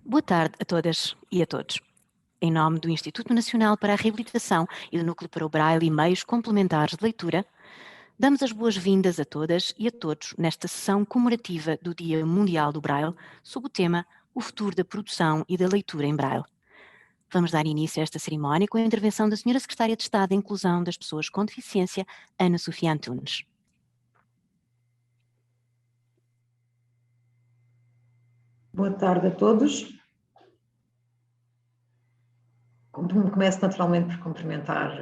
Boa tarde a todas e a todos. Em nome do Instituto Nacional para a Reabilitação e do Núcleo para o Braille e Meios Complementares de Leitura, damos as boas-vindas a todas e a todos nesta sessão comemorativa do Dia Mundial do Braille, sob o tema O Futuro da Produção e da Leitura em Braille. Vamos dar início a esta cerimónia com a intervenção da Sra. Secretária de Estado da Inclusão das Pessoas com Deficiência, Ana Sofia Antunes. Boa tarde a todos. Começo naturalmente por cumprimentar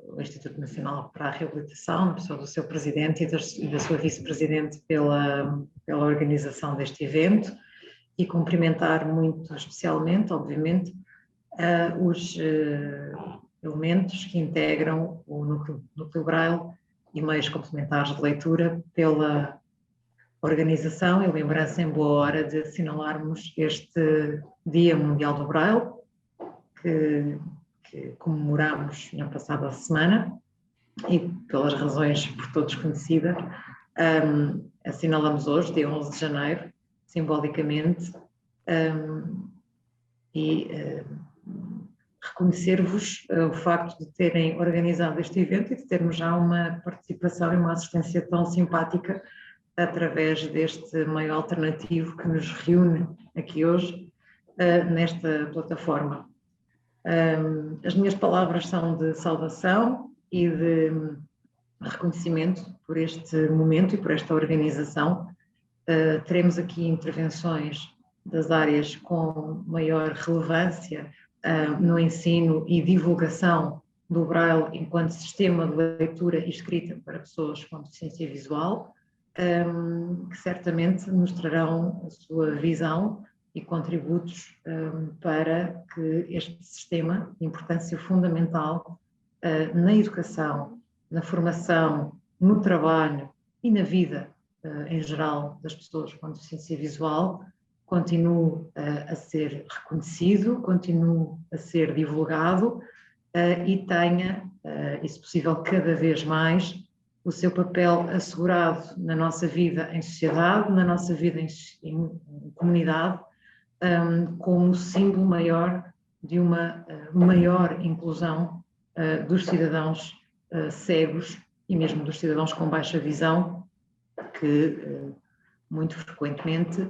o Instituto Nacional para a Reabilitação, a pessoa do seu presidente e da sua vice-presidente pela organização deste evento e cumprimentar muito especialmente, obviamente, os elementos que integram o Núcleo Braille e Meios Complementares de Leitura pela organização e lembrança em boa hora de assinalarmos este Dia Mundial do Braille, que comemoramos na passada semana e pelas razões por todos conhecidas, assinalamos hoje, dia 11 de janeiro, simbolicamente, reconhecer-vos o facto de terem organizado este evento e de termos já uma participação e uma assistência tão simpática através deste meio alternativo que nos reúne aqui hoje nesta plataforma. As minhas palavras são de saudação e de reconhecimento por este momento e por esta organização. Teremos aqui intervenções das áreas com maior relevância no ensino e divulgação do Braille enquanto sistema de leitura e escrita para pessoas com deficiência visual, que certamente nos trarão a sua visão e contributos para que este sistema de importância fundamental na educação, na formação, no trabalho e na vida em geral das pessoas com deficiência visual continue a ser reconhecido, continue a ser divulgado e tenha, e se possível cada vez mais, o seu papel assegurado na nossa vida em sociedade, na nossa vida em comunidade, como símbolo maior de uma maior inclusão dos cidadãos cegos e mesmo dos cidadãos com baixa visão, que muito frequentemente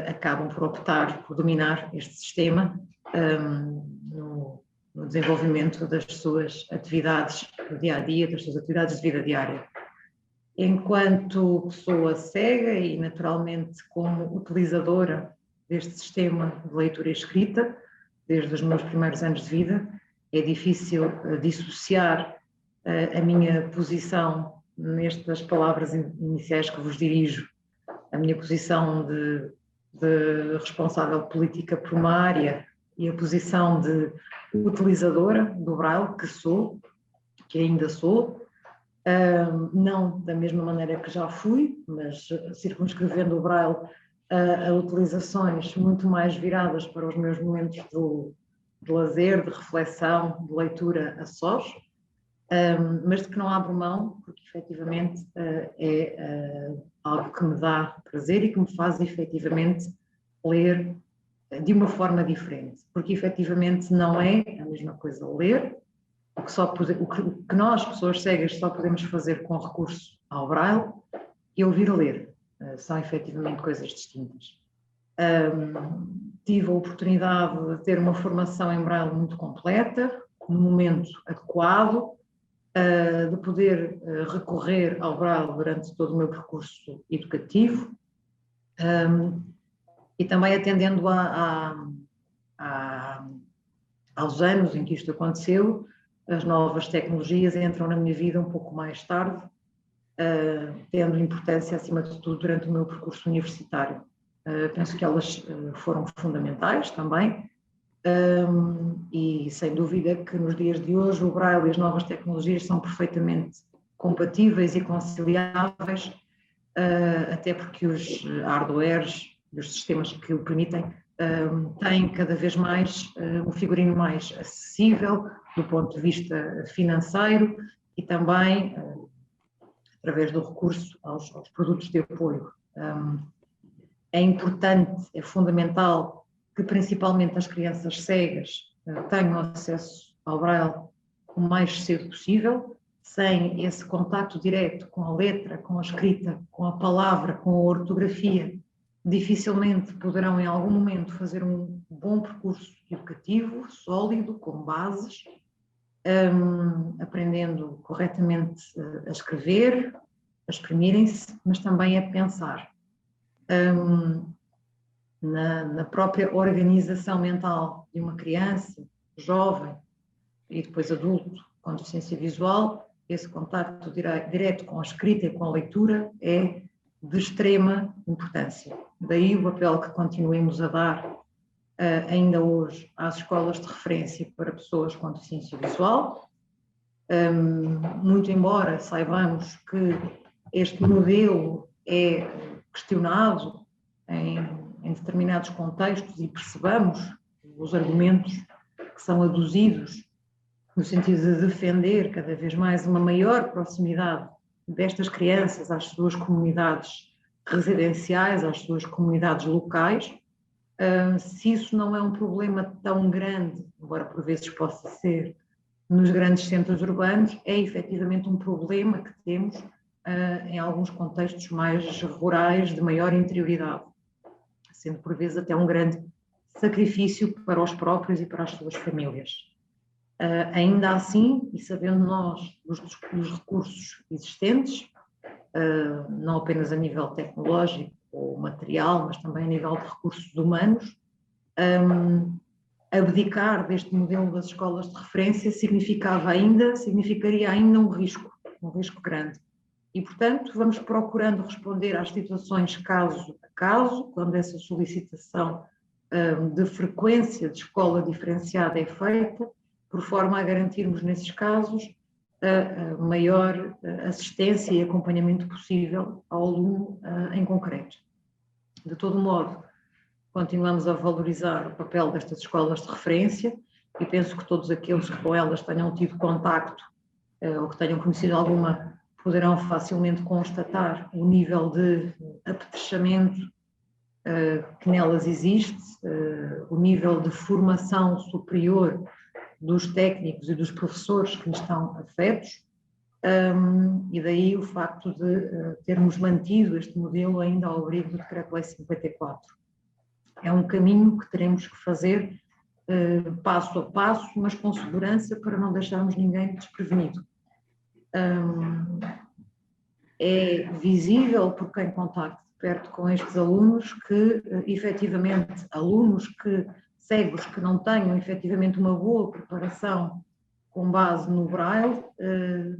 acabam por optar por dominar este sistema no desenvolvimento das suas atividades do dia-a-dia, das suas atividades de vida diária. Enquanto pessoa cega e naturalmente como utilizadora deste sistema de leitura e escrita, desde os meus primeiros anos de vida, é difícil dissociar a minha posição nestas palavras iniciais que vos dirijo, a minha posição de responsável política por uma área e a posição de utilizadora do Braille, que ainda sou, não da mesma maneira que já fui, mas circunscrevendo o Braille a utilizações muito mais viradas para os meus momentos de lazer, de reflexão, de leitura a sós, mas de que não abro mão, porque efetivamente é algo que me dá prazer e que me faz efetivamente ler de uma forma diferente, porque efetivamente não é a mesma coisa ler, o que nós, pessoas cegas, só podemos fazer com recurso ao Braille e ouvir ler. São efetivamente coisas distintas. Tive a oportunidade de ter uma formação em Braille muito completa, no momento adequado, de poder recorrer ao Braille durante todo o meu percurso educativo e também atendendo aos anos em que isto aconteceu. As novas tecnologias entram na minha vida um pouco mais tarde, tendo importância acima de tudo durante o meu percurso universitário. Penso que elas foram fundamentais também e sem dúvida que nos dias de hoje o Braille e as novas tecnologias são perfeitamente compatíveis e conciliáveis, até porque os hardwares e os sistemas que o permitem têm cada vez mais um figurino mais acessível do ponto de vista financeiro e também através do recurso aos produtos de apoio. É importante, é fundamental que principalmente as crianças cegas tenham acesso ao Braille o mais cedo possível, sem esse contacto direto com a letra, com a escrita, com a palavra, com a ortografia, dificilmente poderão em algum momento fazer um bom percurso educativo, sólido, com bases, aprendendo corretamente a escrever, a exprimirem-se, mas também a pensar. Na própria organização mental de uma criança, jovem e depois adulto com deficiência visual, esse contacto direto com a escrita e com a leitura é de extrema importância. Daí o papel que continuemos a dar ainda hoje às escolas de referência para pessoas com deficiência visual, muito embora saibamos que este modelo é questionado em determinados contextos e percebamos os argumentos que são aduzidos no sentido de defender cada vez mais uma maior proximidade destas crianças às suas comunidades residenciais, às suas comunidades locais. Se isso não é um problema tão grande, embora por vezes possa ser, nos grandes centros urbanos, é efetivamente um problema que temos em alguns contextos mais rurais, de maior interioridade, sendo por vezes até um grande sacrifício para os próprios e para as suas famílias. Ainda assim, e sabendo nós dos recursos existentes, não apenas a nível tecnológico ou material, mas também a nível de recursos humanos, abdicar deste modelo das escolas de referência significaria ainda um risco grande. E, portanto, vamos procurando responder às situações caso a caso, quando essa solicitação de frequência de escola diferenciada é feita, por forma a garantirmos, nesses casos, a maior assistência e acompanhamento possível ao aluno em concreto. De todo modo, continuamos a valorizar o papel destas escolas de referência e penso que todos aqueles que com elas tenham tido contacto ou que tenham conhecido alguma poderão facilmente constatar o nível de apetrechamento que nelas existe, o nível de formação superior dos técnicos e dos professores que lhes estão afetos, e daí o facto de termos mantido este modelo ainda ao abrigo do Decreto-Lei 54. É um caminho que teremos que fazer passo a passo, mas com segurança para não deixarmos ninguém desprevenido. É visível por quem contacta de perto com estes alunos que, efetivamente, alunos cegos que não tenham efetivamente uma boa preparação com base no Braille,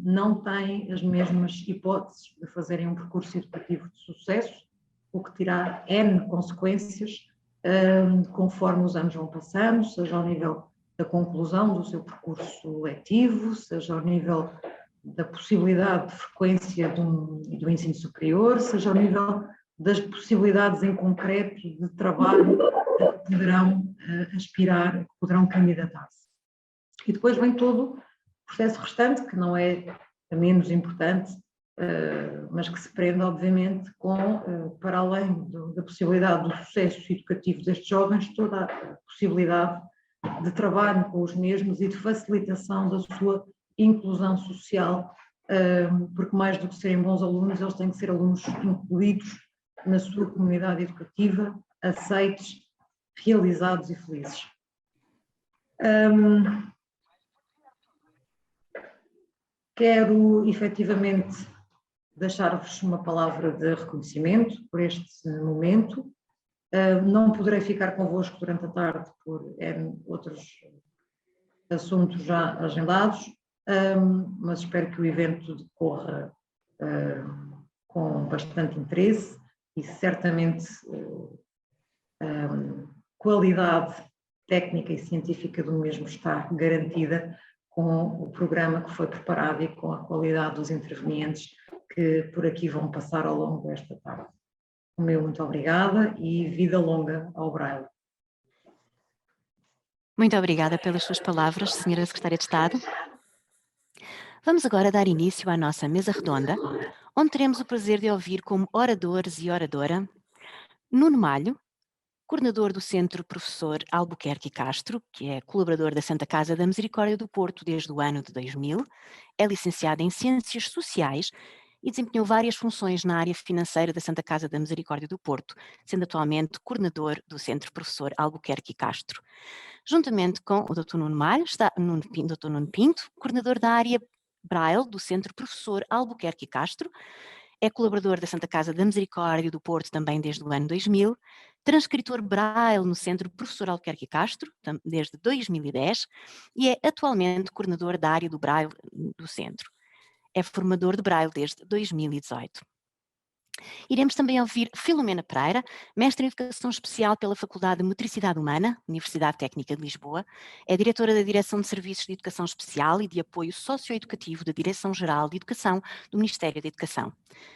não têm as mesmas hipóteses de fazerem um percurso educativo de sucesso, o que terá N consequências conforme os anos vão passando, seja ao nível da conclusão do seu percurso letivo, seja ao nível da possibilidade de frequência do ensino superior, seja ao nível das possibilidades em concreto de trabalho a que poderão aspirar, a que poderão candidatar-se. E depois vem todo o processo restante, que não é menos importante, mas que se prende, obviamente, com, para além da possibilidade do sucesso educativo destes jovens, toda a possibilidade de trabalho com os mesmos e de facilitação da sua inclusão social, porque mais do que serem bons alunos, eles têm que ser alunos incluídos na sua comunidade educativa, aceites, realizados e felizes. Quero, efetivamente, deixar-vos uma palavra de reconhecimento por este momento. Não poderei ficar convosco durante a tarde por outros assuntos já agendados, mas espero que o evento decorra com bastante interesse e certamente qualidade técnica e científica do mesmo está garantida com o programa que foi preparado e com a qualidade dos intervenientes que por aqui vão passar ao longo desta tarde. O meu muito obrigada e vida longa ao Braille. Muito obrigada pelas suas palavras, Senhora Secretária de Estado. Vamos agora dar início à nossa mesa redonda, onde teremos o prazer de ouvir como oradores e oradora Nuno Malho, coordenador do Centro Professor Albuquerque Castro, que é colaborador da Santa Casa da Misericórdia do Porto desde o ano de 2000, é licenciado em Ciências Sociais e desempenhou várias funções na área financeira da Santa Casa da Misericórdia do Porto, sendo atualmente coordenador do Centro Professor Albuquerque Castro. Juntamente com o Dr. Nuno Malho, está Dr. Nuno Pinto, coordenador da área Braille do Centro Professor Albuquerque Castro, é colaborador da Santa Casa da Misericórdia do Porto também desde o ano 2000, transcritor Braille no Centro Professor Albuquerque Castro desde 2010 e é atualmente coordenador da área do Braille do Centro. É formador de Braille desde 2018. Iremos também ouvir Filomena Pereira, mestre em Educação Especial pela Faculdade de Motricidade Humana, Universidade Técnica de Lisboa, é diretora da Direção de Serviços de Educação Especial e de Apoio Socioeducativo da Direção-Geral de Educação do Ministério da Educação.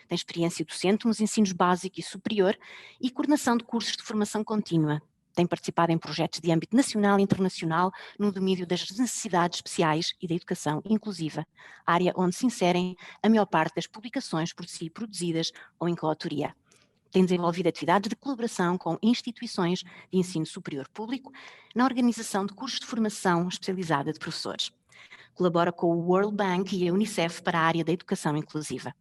Tem experiência docente nos ensinos básico e superior e coordenação de cursos de formação contínua. Tem participado em projetos de âmbito nacional e internacional no domínio das necessidades especiais e da educação inclusiva, área onde se inserem a maior parte das publicações por si produzidas ou em coautoria. Tem desenvolvido atividades de colaboração com instituições de ensino superior público na organização de cursos de formação especializada de professores. Colabora com o World Bank e a Unicef para a área da educação inclusiva.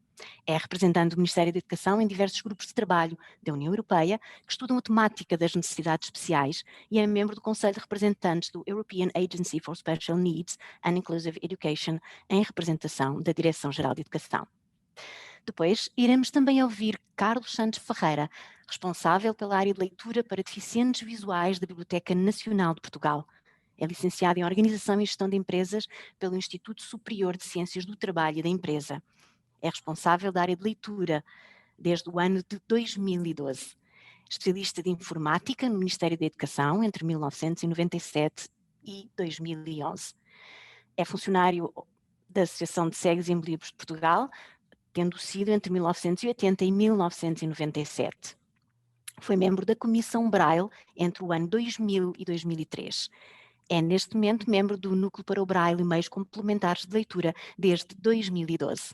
É representante do Ministério da Educação em diversos grupos de trabalho da União Europeia que estudam a temática das necessidades especiais e é membro do Conselho de Representantes do European Agency for Special Needs and Inclusive Education em representação da Direção-Geral de Educação. Depois, iremos também ouvir Carlos Santos Ferreira, responsável pela área de leitura para deficientes visuais da Biblioteca Nacional de Portugal. É licenciado em Organização e Gestão de Empresas pelo Instituto Superior de Ciências do Trabalho e da Empresa. É responsável da área de leitura desde o ano de 2012. Especialista de Informática no Ministério da Educação entre 1997 e 2011. É funcionário da Associação de Cegos e Invalídos de Portugal, tendo sido entre 1980 e 1997. Foi membro da Comissão Braille entre o ano 2000 e 2003. É, neste momento, membro do Núcleo para o Braille e Meios Complementares de Leitura desde 2012.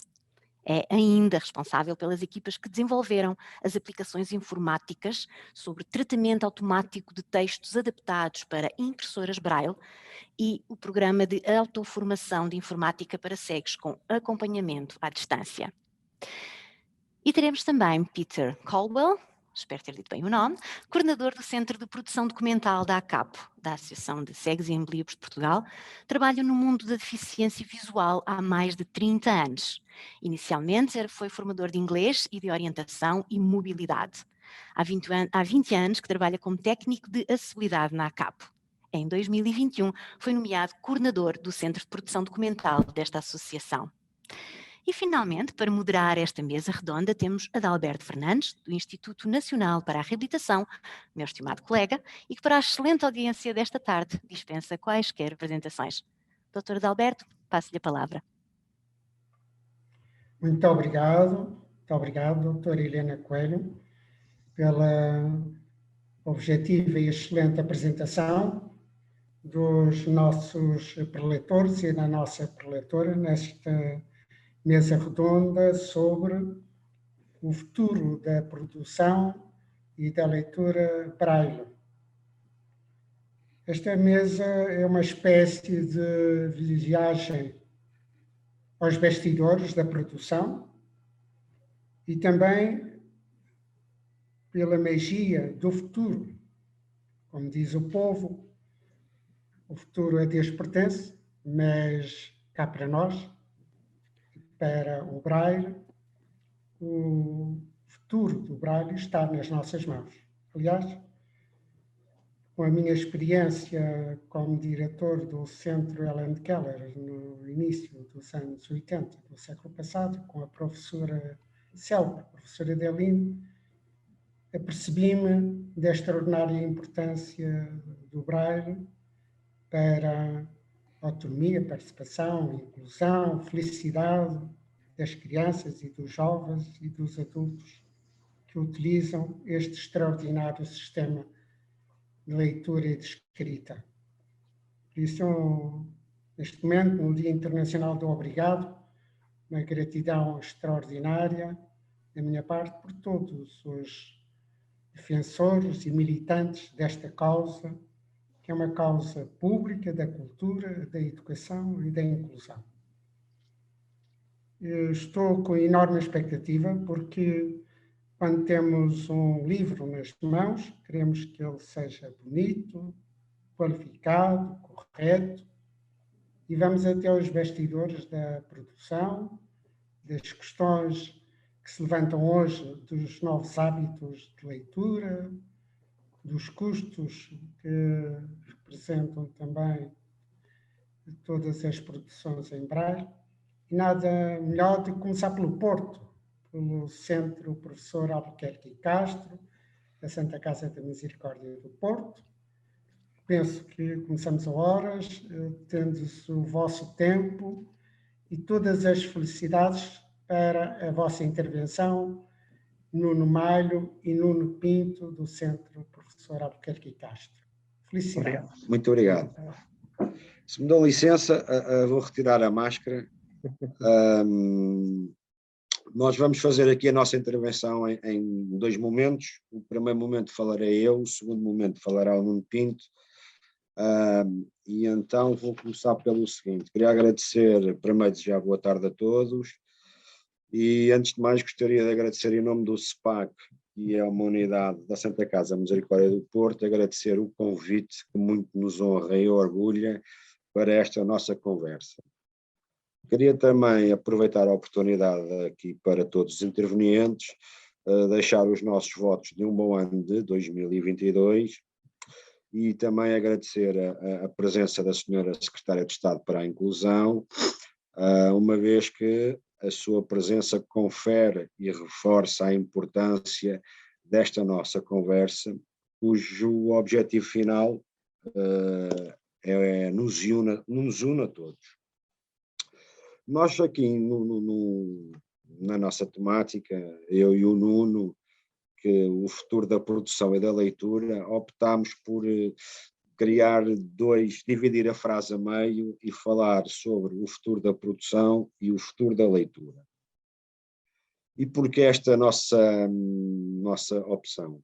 É ainda responsável pelas equipas que desenvolveram as aplicações informáticas sobre tratamento automático de textos adaptados para impressoras Braille e o programa de autoformação de informática para cegos com acompanhamento à distância. E teremos também Peter Caldwell, espero ter dito bem o nome, coordenador do Centro de Produção Documental da ACAPO, da Associação de Cegos e Invalídos de Portugal. Trabalha no mundo da deficiência visual há mais de 30 anos. Inicialmente foi formador de inglês e de orientação e mobilidade. Há 20 anos que trabalha como técnico de acessibilidade na ACAPO. Em 2021 foi nomeado coordenador do Centro de Produção Documental desta associação. E, finalmente, para moderar esta mesa redonda, temos Adalberto Fernandes, do Instituto Nacional para a Reabilitação, meu estimado colega, e que para a excelente audiência desta tarde dispensa quaisquer apresentações. Dr. Adalberto, passo-lhe a palavra. Muito obrigado, doutora Helena Coelho, pela objetiva e excelente apresentação dos nossos preletores e da nossa preletora nesta mesa redonda sobre o futuro da produção e da leitura Braille. Esta mesa é uma espécie de viagem aos bastidores da produção e também pela magia do futuro. Como diz o povo, o futuro a Deus pertence, mas cá para nós, para o Braille, o futuro do Braille está nas nossas mãos. Aliás, com a minha experiência como diretor do Centro Helen Keller no início dos anos 80 do século passado, com a professora célebre, professora Delino, apercebi-me da extraordinária importância do Braille para a autonomia, participação, inclusão, felicidade das crianças e dos jovens e dos adultos que utilizam este extraordinário sistema de leitura e de escrita. Por isso, neste momento, no Dia Internacional do Obrigado, uma gratidão extraordinária da minha parte por todos os defensores e militantes desta causa, que é uma causa pública da cultura, da educação e da inclusão. Eu estou com enorme expectativa porque quando temos um livro nas mãos, queremos que ele seja bonito, qualificado, correto, e vamos até aos bastidores da produção, das questões que se levantam hoje dos novos hábitos de leitura, dos custos que representam também todas as produções em Braille. E nada melhor do que começar pelo Porto, pelo Centro Professor Albuquerque Castro, da Santa Casa da Misericórdia do Porto. Penso que começamos a horas, tendo-se o vosso tempo e todas as felicidades para a vossa intervenção, Nuno Malho e Nuno Pinto, do Centro Professor Albuquerque Castro. Felicidades. Muito obrigado. Se me dão licença, vou retirar a máscara. Nós vamos fazer aqui a nossa intervenção em 2 momentos. O primeiro momento falarei eu, o segundo momento falará o Nuno Pinto. E então vou começar pelo seguinte: queria agradecer, primeiro desejar boa tarde a todos, e antes de mais gostaria de agradecer em nome do SEPAC, que é uma unidade da Santa Casa Misericórdia do Porto, agradecer o convite que muito nos honra e orgulha para esta nossa conversa. Queria também aproveitar a oportunidade aqui para todos os intervenientes, deixar os nossos votos de um bom ano de 2022 e também agradecer a presença da senhora Secretária de Estado para a Inclusão, uma vez que a sua presença confere e reforça a importância desta nossa conversa, cujo objetivo final nos une a todos. Nós aqui na nossa temática, eu e o Nuno, que o futuro da produção e da leitura, optámos por dividir a frase a meio e falar sobre o futuro da produção e o futuro da leitura. E porquê esta nossa opção?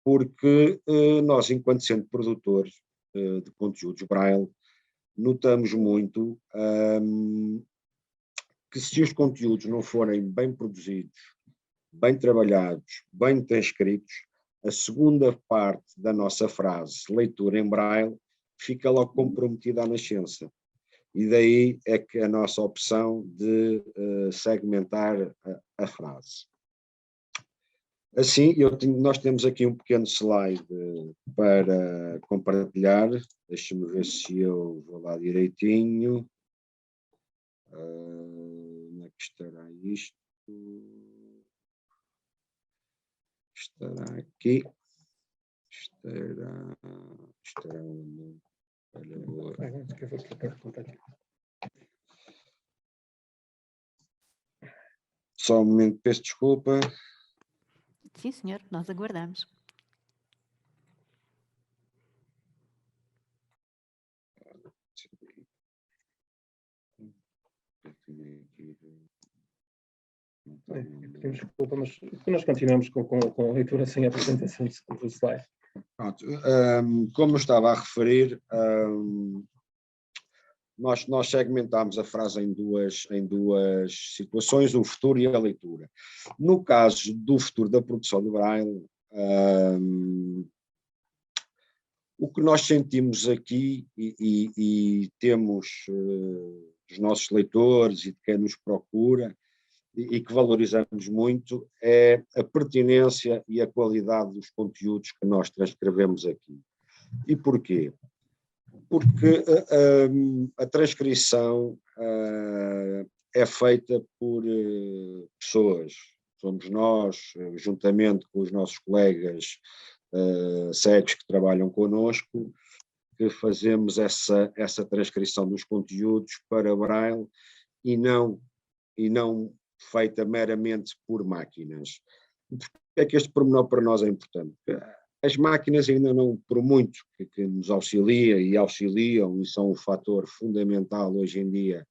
Porque nós, enquanto sendo produtores de conteúdos Braille, notamos muito que se os conteúdos não forem bem produzidos, bem trabalhados, bem transcritos, a segunda parte da nossa frase, leitura em Braille, fica logo comprometida à nascença. E daí é que a nossa opção de segmentar a frase. Assim, nós temos aqui um pequeno slide para compartilhar. Deixa-me ver se eu vou lá direitinho. Onde é que estará isto? Estará aqui. Estará onde? Só um momento, peço desculpa. Sim, senhor, nós aguardamos. Pedimos desculpa, mas nós continuamos com a leitura sem a apresentação do slide. Pronto, como eu estava a referir, nós segmentámos a frase em duas situações, o futuro e a leitura. No caso do futuro da produção do Braille, o que nós sentimos aqui e temos os nossos leitores e de quem nos procura e que valorizamos muito é a pertinência e a qualidade dos conteúdos que nós transcrevemos aqui. E porquê? Porque a transcrição é feita por pessoas, somos nós, juntamente com os nossos colegas cegos que trabalham connosco, que fazemos essa transcrição dos conteúdos para Braille e não feita meramente por máquinas. Porque é que este pormenor para nós é importante? As máquinas ainda não, por muito que nos auxiliam e são um fator fundamental hoje em dia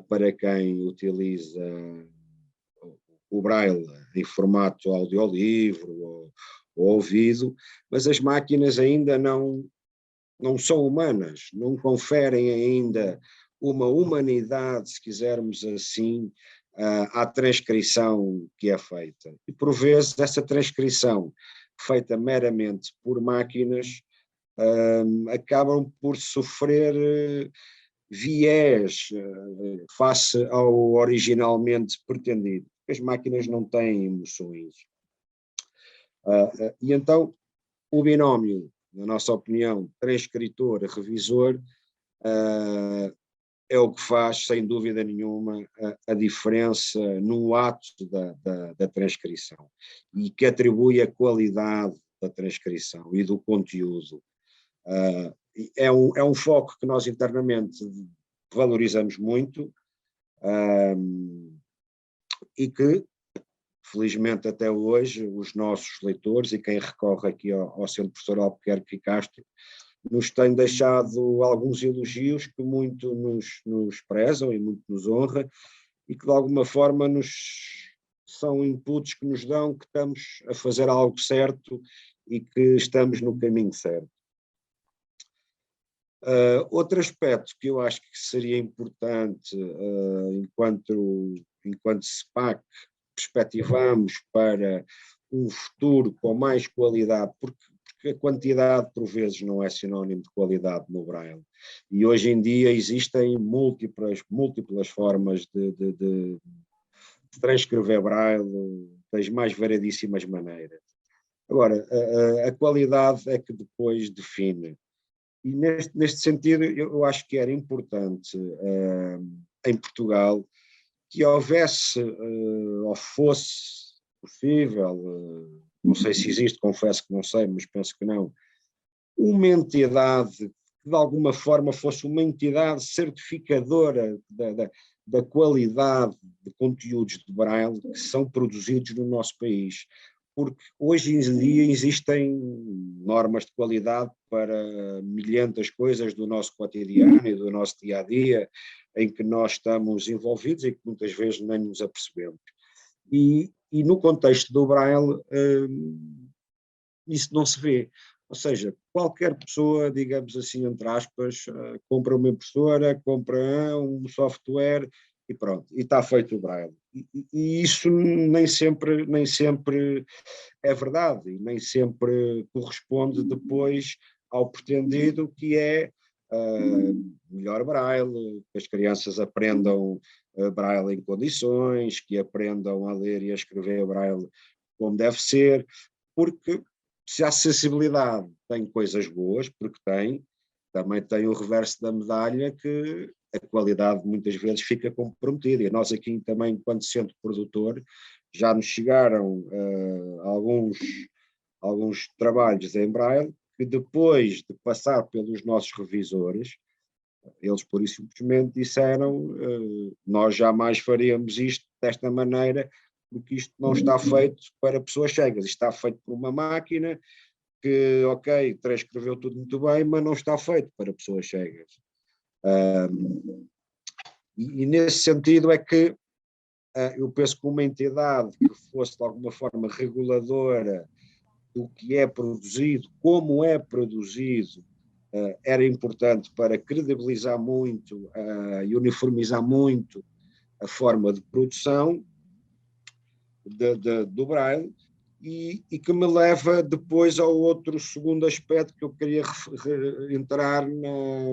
para quem utiliza o Braille em formato audiolivro ao ouvido, mas as máquinas ainda não são humanas, não conferem ainda uma humanidade, se quisermos assim, à transcrição que é feita. E por vezes essa transcrição feita meramente por máquinas acabam por sofrer viés face ao originalmente pretendido. As máquinas não têm emoções. E então o binómio, na nossa opinião, transcritor-revisor, é o que faz, sem dúvida nenhuma, a diferença no ato da transcrição e que atribui a qualidade da transcrição e do conteúdo. É um foco que nós internamente valorizamos muito e que, felizmente até hoje, os nossos leitores e quem recorre aqui ao Centro Professor Albuquerque Castro nos tem deixado alguns elogios que muito nos prezam e muito nos honra e que de alguma forma são inputs que nos dão que estamos a fazer algo certo e que estamos no caminho certo. Outro aspecto que eu acho que seria importante enquanto SPAC perspectivamos para um futuro com mais qualidade, porque a quantidade por vezes não é sinónimo de qualidade no Braille. E hoje em dia existem múltiplas formas de transcrever Braille das mais variedíssimas maneiras. Agora, a qualidade é que depois define. E neste sentido, eu acho que era importante em Portugal que houvesse ou fosse possível, não sei se existe, confesso que não sei, mas penso que não, uma entidade que de alguma forma fosse uma entidade certificadora da qualidade de conteúdos de Braille que são produzidos no nosso país. Porque hoje em dia existem normas de qualidade para milhentas coisas do nosso cotidiano e do nosso dia-a-dia, em que nós estamos envolvidos e que muitas vezes nem nos apercebemos. E no contexto do Braille, isso não se vê. Ou seja, qualquer pessoa, digamos assim, entre aspas, compra uma impressora, compra um software e pronto, e está feito o Braille. E isso nem sempre é verdade, e nem sempre corresponde depois ao pretendido que é melhor Braille, que as crianças aprendam Braille em condições, que aprendam a ler e a escrever Braille como deve ser, porque se a acessibilidade tem coisas boas, porque também tem o reverso da medalha que a qualidade muitas vezes fica comprometida. E nós aqui também, enquanto centro produtor, já nos chegaram alguns trabalhos em Braille que depois de passar pelos nossos revisores, eles por isso simplesmente disseram nós jamais faríamos isto desta maneira porque isto não está feito para pessoas cegas, isto está feito por uma máquina que, ok, transcreveu tudo muito bem, mas não está feito para pessoas cegas. E nesse sentido é que eu penso que uma entidade que fosse de alguma forma reguladora do que é produzido, como é produzido, era importante para credibilizar muito e uniformizar muito a forma de produção do Braille e que me leva depois ao outro segundo aspecto que eu queria entrar na...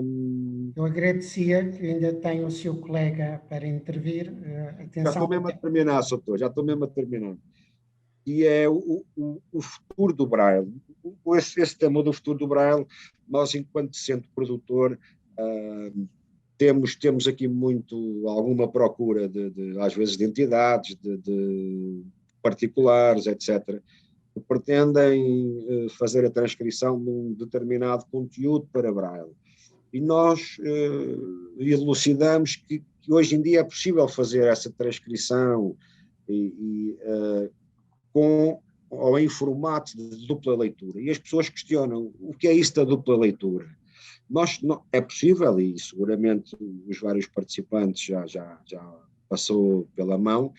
Eu agradecia que ainda tem o seu colega para intervir. Atenção. Já estou mesmo a terminar, Soutor, já estou mesmo a terminar. E é o futuro do Braille. Esse tema do futuro do Braille, nós enquanto centro produtor temos aqui alguma procura às vezes de entidades, de particulares, etc., que pretendem fazer a transcrição de um determinado conteúdo para Braille. E nós elucidamos que hoje em dia é possível fazer essa transcrição ou em formato de dupla leitura. E as pessoas questionam o que é isso da dupla leitura. É possível, e seguramente os vários participantes já passou pela mão,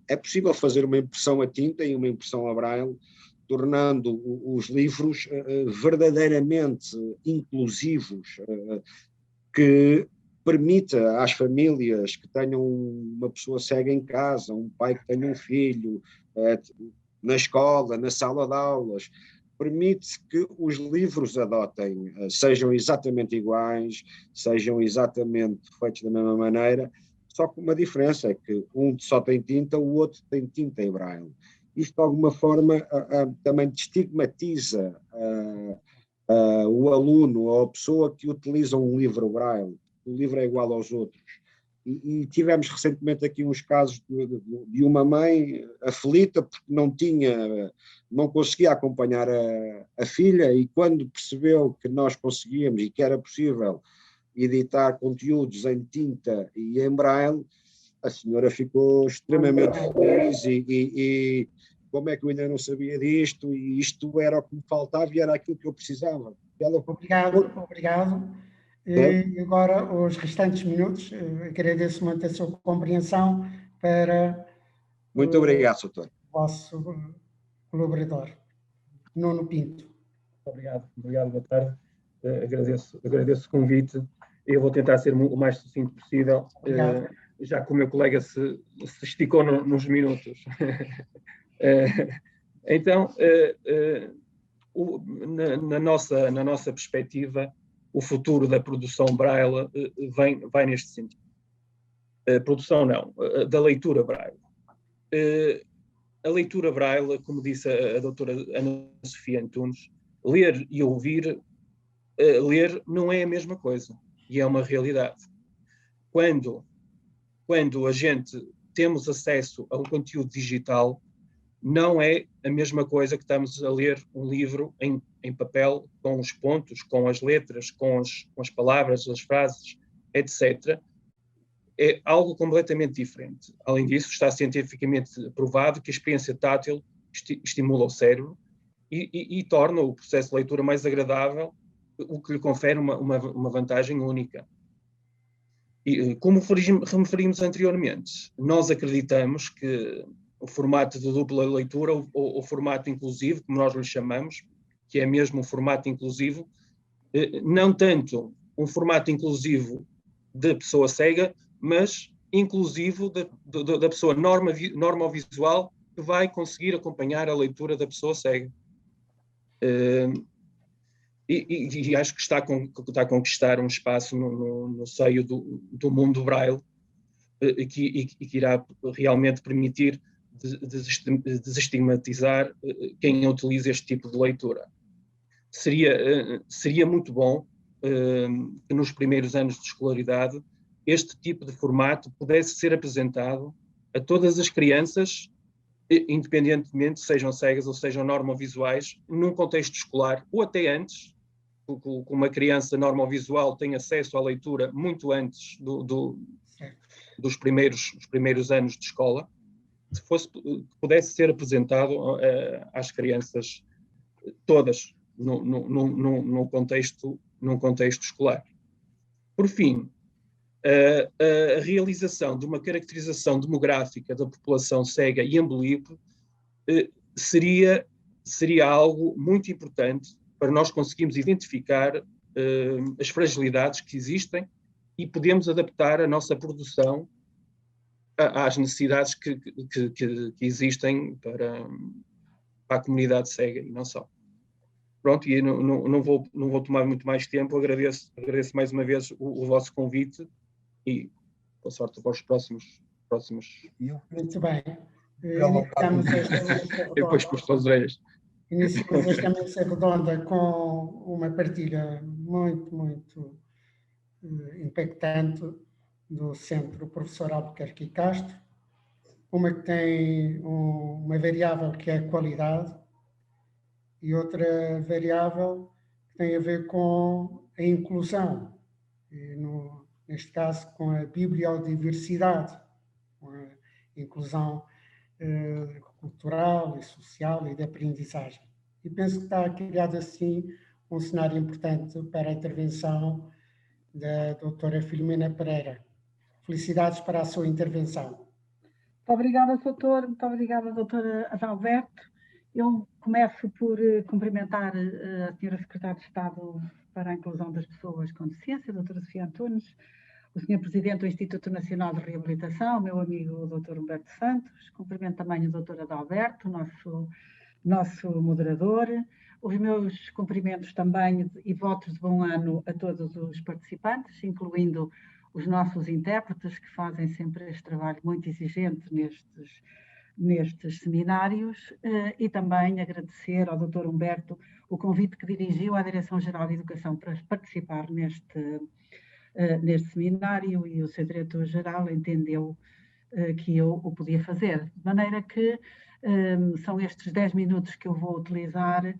é possível fazer uma impressão a tinta e uma impressão a Braille tornando os livros verdadeiramente inclusivos, que permita às famílias que tenham uma pessoa cega em casa, um pai que tenha um filho, na escola, na sala de aulas, permite que os livros adotem, sejam exatamente iguais, sejam exatamente feitos da mesma maneira, só com uma diferença, é que um só tem tinta, o outro tem tinta em braille. Isto, de alguma forma, também destigmatiza o aluno ou a pessoa que utiliza um livro braille. O livro é igual aos outros. E tivemos recentemente aqui uns casos de uma mãe aflita porque não conseguia acompanhar a filha, e quando percebeu que nós conseguíamos e que era possível editar conteúdos em tinta e em braille, a senhora ficou extremamente feliz e como é que eu ainda não sabia disto, e isto era o que me faltava e era aquilo que eu precisava. Obrigado. E agora, os restantes minutos, agradeço muito a sua compreensão para muito obrigado, Soutor. O vosso colaborador, Nuno Pinto. Obrigado, boa tarde. Agradeço o convite. Eu vou tentar ser o mais sucinto possível, já que o meu colega se esticou nos minutos. Então, na nossa perspectiva, o futuro da produção braille vai neste sentido. Produção não, da leitura braille. A leitura braille, como disse a doutora Ana Sofia Antunes, ler e ouvir, ler não é a mesma coisa, e é uma realidade. Quando a gente temos acesso a um conteúdo digital, não é a mesma coisa que estamos a ler um livro em papel, com os pontos, com as letras, com as palavras, as frases, etc. É algo completamente diferente. Além disso, está cientificamente provado que a experiência tátil estimula o cérebro e torna o processo de leitura mais agradável, o que lhe confere uma vantagem única. E, como referimos anteriormente, nós acreditamos que o formato de dupla leitura, ou o formato inclusivo, como nós lhe chamamos, que é mesmo um formato inclusivo, não tanto um formato inclusivo da pessoa cega, mas inclusivo da pessoa normovisual que vai conseguir acompanhar a leitura da pessoa cega. E acho que está a conquistar um espaço no seio do mundo braille e que irá realmente permitir desestigmatizar quem utiliza este tipo de leitura. Seria muito bom que nos primeiros anos de escolaridade este tipo de formato pudesse ser apresentado a todas as crianças, independentemente sejam cegas ou sejam normovisuais, num contexto escolar, ou até antes, porque uma criança normovisual tem acesso à leitura muito antes dos primeiros anos de escola, se pudesse ser apresentado às crianças todas num contexto escolar. Por fim, a realização de uma caracterização demográfica da população cega e ambulíope seria algo muito importante para nós conseguirmos identificar as fragilidades que existem e podemos adaptar a nossa produção às necessidades que existem para a comunidade cega e não só. Pronto, e não vou tomar muito mais tempo, agradeço mais uma vez o vosso convite e boa sorte para os próximos. Muito bem. Iniciamos esta mesa redonda. Depois com as orelhas. Iniciamos esta mesa redonda com uma partilha muito impactante do Centro Professor Albuquerque Castro, uma que tem uma variável que é a qualidade e outra variável que tem a ver com a inclusão, neste caso com a bibliodiversidade, com a inclusão cultural e social e de aprendizagem. E penso que está criado assim um cenário importante para a intervenção da doutora Filomena Pereira. Felicidades para a sua intervenção. Muito obrigada, doutor. Muito obrigada, doutora Adalberto. Eu começo por cumprimentar a Sra. Secretária de Estado para a Inclusão das Pessoas com Deficiência, a doutora Sofia Antunes, o Sr. Presidente do Instituto Nacional de Reabilitação, meu amigo o Dr. Humberto Santos, cumprimento também o Dr. Adalberto, nosso moderador, os meus cumprimentos também e votos de bom ano a todos os participantes, incluindo os nossos intérpretes, que fazem sempre este trabalho muito exigente nestes seminários, e também agradecer ao Dr. Humberto o convite que dirigiu à Direção-Geral de Educação para participar neste seminário, e o seu diretor-geral entendeu que eu o podia fazer. De maneira que são estes 10 minutos que eu vou utilizar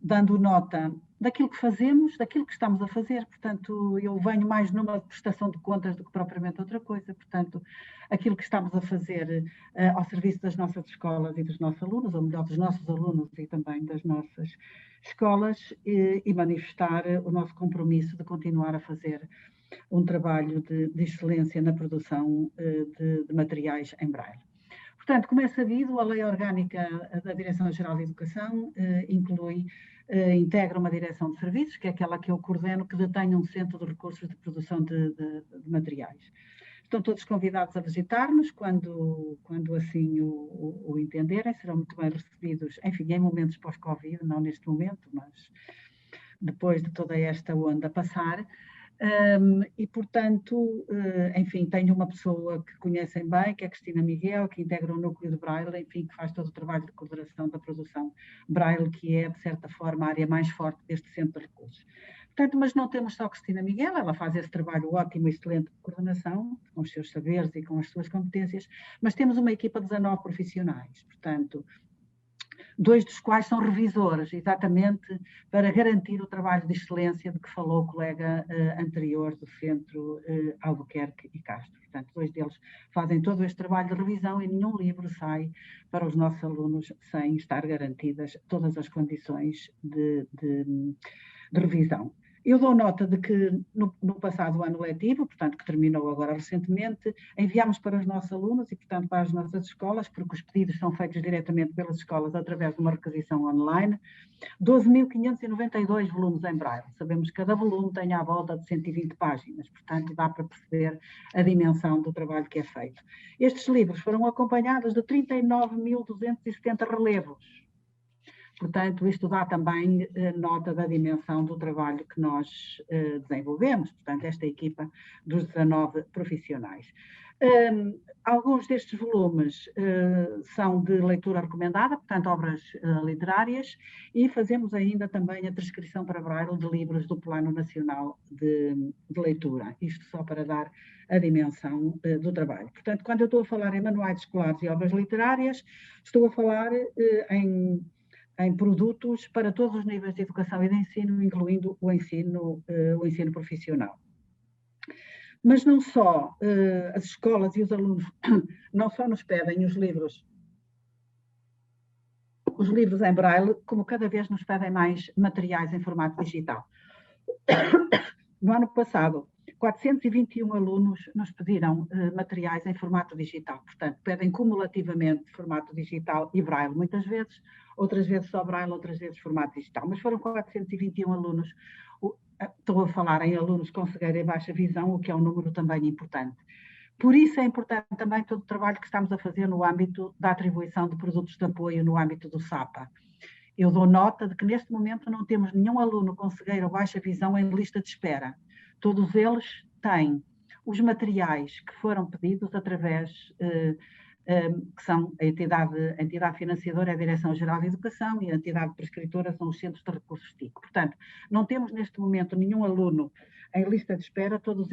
dando nota daquilo que fazemos, daquilo que estamos a fazer. Portanto, eu venho mais numa prestação de contas do que propriamente outra coisa. Portanto, aquilo que estamos a fazer ao serviço das nossas escolas e dos nossos alunos, ou melhor, dos nossos alunos e também das nossas escolas, e manifestar o nosso compromisso de continuar a fazer um trabalho de excelência na produção de materiais em braille. Portanto, como é sabido, a Lei Orgânica da Direção-Geral de Educação integra uma direção de serviços, que é aquela que eu coordeno, que detém um centro de recursos de produção de materiais. Estão todos convidados a visitar-nos quando assim o entenderem, serão muito bem recebidos, enfim, em momentos pós-Covid, não neste momento, mas depois de toda esta onda passar. E, portanto, enfim, tenho uma pessoa que conhecem bem, que é a Cristina Miguel, que integra o núcleo de Braille, enfim, que faz todo o trabalho de coordenação da produção Braille, que é, de certa forma, a área mais forte deste centro de recursos. Portanto, mas não temos só Cristina Miguel, ela faz esse trabalho ótimo e excelente de coordenação, com os seus saberes e com as suas competências, mas temos uma equipa de 19 profissionais, portanto, 2 dos quais são revisores, exatamente para garantir o trabalho de excelência de que falou o colega anterior do Centro Albuquerque e Castro. Portanto, 2 deles fazem todo este trabalho de revisão e nenhum livro sai para os nossos alunos sem estar garantidas todas as condições de revisão. Eu dou nota de que no passado ano letivo, portanto, que terminou agora recentemente, enviámos para os nossos alunos e, portanto, para as nossas escolas, porque os pedidos são feitos diretamente pelas escolas através de uma requisição online, 12.592 volumes em braille. Sabemos que cada volume tem à volta de 120 páginas, portanto, dá para perceber a dimensão do trabalho que é feito. Estes livros foram acompanhados de 39.270 relevos. Portanto, isto dá também nota da dimensão do trabalho que nós desenvolvemos, portanto, esta equipa dos 19 profissionais. Alguns destes volumes são de leitura recomendada, portanto, obras literárias, e fazemos ainda também a transcrição para braille de livros do Plano Nacional de Leitura, isto só para dar a dimensão do trabalho. Portanto, quando eu estou a falar em manuais escolares e obras literárias, estou a falar em produtos para todos os níveis de educação e de ensino, incluindo o ensino profissional. Mas não só as escolas e os alunos não só nos pedem os livros em braille, como cada vez nos pedem mais materiais em formato digital. No ano passado, 421 alunos nos pediram materiais em formato digital, portanto, pedem cumulativamente formato digital e braille muitas vezes, outras vezes só braille, outras vezes formato digital, mas foram 421 alunos. Estou a falar em alunos com cegueira e baixa visão, o que é um número também importante. Por isso é importante também todo o trabalho que estamos a fazer no âmbito da atribuição de produtos de apoio no âmbito do SAPA. Eu dou nota de que neste momento não temos nenhum aluno com cegueira ou baixa visão em lista de espera. Todos eles têm os materiais que foram pedidos através, que são a entidade financiadora é a Direção-Geral de Educação e a entidade prescritora são os Centros de Recursos TIC. Portanto, não temos neste momento nenhum aluno em lista de espera, todos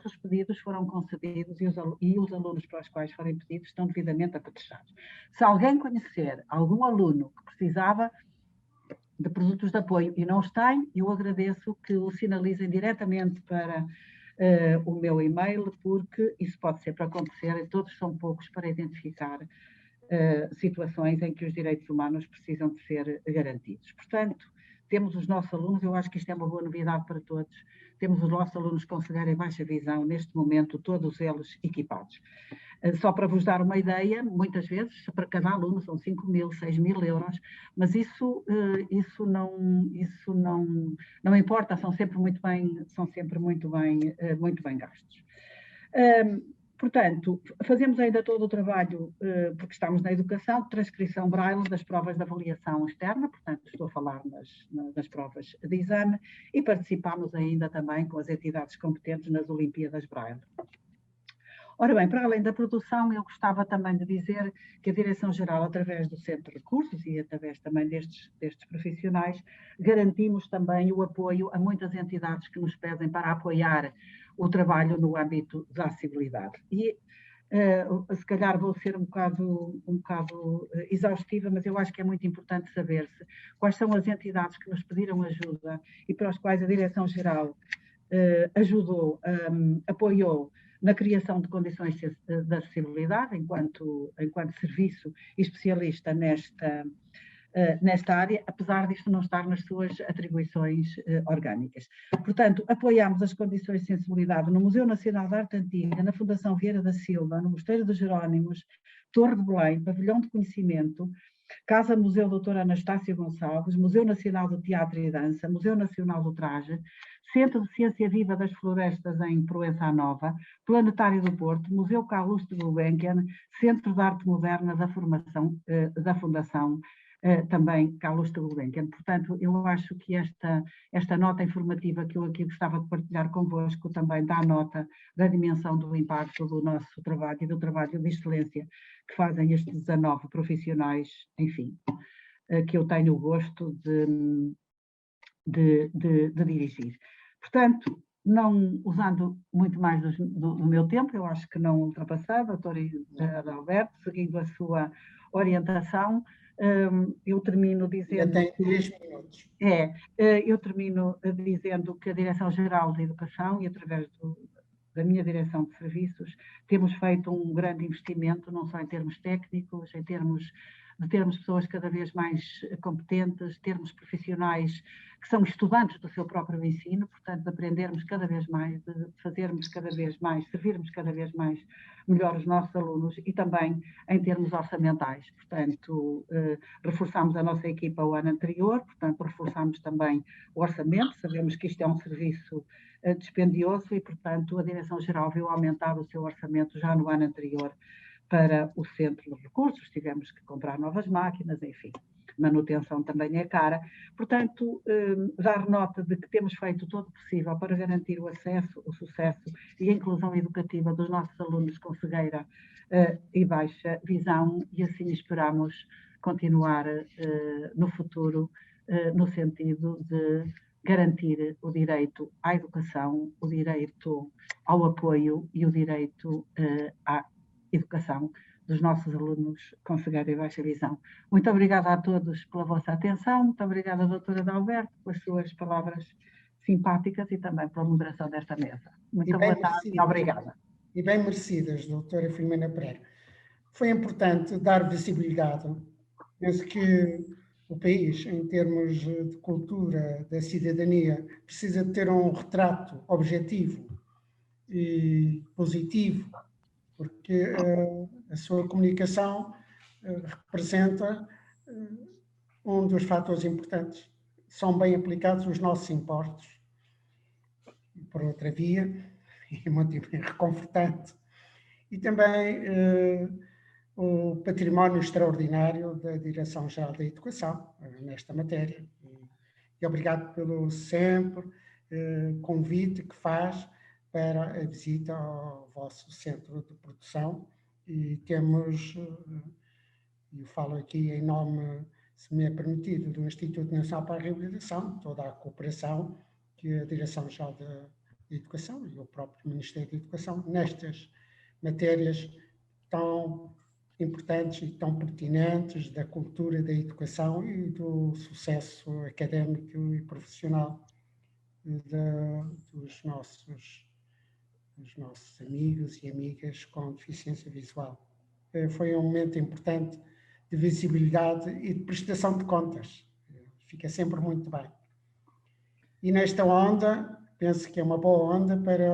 os pedidos foram concedidos e os alunos para os quais forem pedidos estão devidamente apetrechados. Se alguém conhecer algum aluno que precisava de produtos de apoio e não os tem, eu agradeço que o sinalizem diretamente para o meu e-mail, porque isso pode sempre acontecer e todos são poucos para identificar situações em que os direitos humanos precisam de ser garantidos. Portanto, temos os nossos alunos, eu acho que isto é uma boa novidade para todos, temos os nossos alunos com cegueira e baixa visão, neste momento, todos eles equipados. Só para vos dar uma ideia, muitas vezes, para cada aluno são 5.000, 6.000 euros, mas isso não importa, são sempre muito bem gastos. Portanto, fazemos ainda todo o trabalho, porque estamos na educação, de transcrição braille das provas de avaliação externa, portanto, estou a falar nas provas de exame, e participamos ainda também com as entidades competentes nas Olimpíadas Braille. Ora bem, para além da produção, eu gostava também de dizer que a Direção-Geral, através do Centro de Recursos e através também destes profissionais, garantimos também o apoio a muitas entidades que nos pedem para apoiar o trabalho no âmbito da acessibilidade. E se calhar vou ser um bocado exaustiva, mas eu acho que é muito importante saber-se quais são as entidades que nos pediram ajuda e para as quais a Direção-Geral ajudou, apoiou na criação de condições de acessibilidade, enquanto serviço e especialista nesta área, apesar disto não estar nas suas atribuições orgânicas. Portanto, apoiamos as condições de acessibilidade no Museu Nacional de Arte Antiga, na Fundação Vieira da Silva, no Mosteiro dos Jerónimos, Torre de Belém, Pavilhão de Conhecimento, Casa Museu Doutora Anastácia Gonçalves, Museu Nacional do Teatro e Dança, Museu Nacional do Traje, Centro de Ciência Viva das Florestas em Proença Nova, Planetário do Porto, Museu Carlos de Gulbenkian, Centro de Arte Moderna da Fundação também Carlos de Gulbenkian. Portanto, eu acho que esta nota informativa que eu aqui gostava de partilhar convosco também dá nota da dimensão do impacto do nosso trabalho e do trabalho de excelência que fazem estes 19 profissionais, enfim, que eu tenho o gosto de dirigir. Portanto, não usando muito mais do meu tempo, eu acho que não ultrapassar, doutor Adalberto, seguindo a sua orientação, eu termino dizendo... Já tem 3 minutos. Eu termino dizendo que a Direção-Geral da Educação, e através da minha direção de serviços, temos feito um grande investimento, não só em termos técnicos, em termos de termos pessoas cada vez mais competentes, termos profissionais que são estudantes do seu próprio ensino, portanto, de aprendermos cada vez mais, de fazermos cada vez mais, servirmos cada vez mais melhor os nossos alunos e também em termos orçamentais. Portanto, reforçámos a nossa equipa o ano anterior, portanto, reforçámos também o orçamento, sabemos que isto é um serviço dispendioso e, portanto, a Direção-Geral viu aumentar o seu orçamento já no ano anterior para o Centro de Recursos, tivemos que comprar novas máquinas, enfim, manutenção também é cara. Portanto, dar nota de que temos feito todo o possível para garantir o acesso, o sucesso e a inclusão educativa dos nossos alunos com cegueira e baixa visão, e assim esperamos continuar no futuro no sentido de garantir o direito à educação, o direito ao apoio e o direito à educação dos nossos alunos com cegueira e baixa visão. Muito obrigada a todos pela vossa atenção, muito obrigada, doutora Adalberto, pelas suas palavras simpáticas e também pela moderação desta mesa. Muito boa tarde e obrigada. E bem merecidas, doutora Filomena Pereira. Foi importante dar visibilidade. Penso que o país, em termos de cultura, da cidadania, precisa de ter um retrato objetivo e positivo, porque a sua comunicação representa um dos fatores importantes. São bem aplicados os nossos impostos, por outra via, é muito reconfortante. E também o património extraordinário da Direção-Geral da Educação, nesta matéria. E obrigado pelo sempre convite que faz para a visita ao vosso centro de produção, e temos, eu falo aqui em nome, se me é permitido, do Instituto Nacional para a Reabilitação, toda a cooperação que a Direção-Geral da Educação e o próprio Ministério da Educação, nestas matérias tão importantes e tão pertinentes da cultura da educação e do sucesso académico e profissional dos nossos amigos e amigas com deficiência visual. Foi um momento importante de visibilidade e de prestação de contas. Fica sempre muito bem. E nesta onda, penso que é uma boa onda para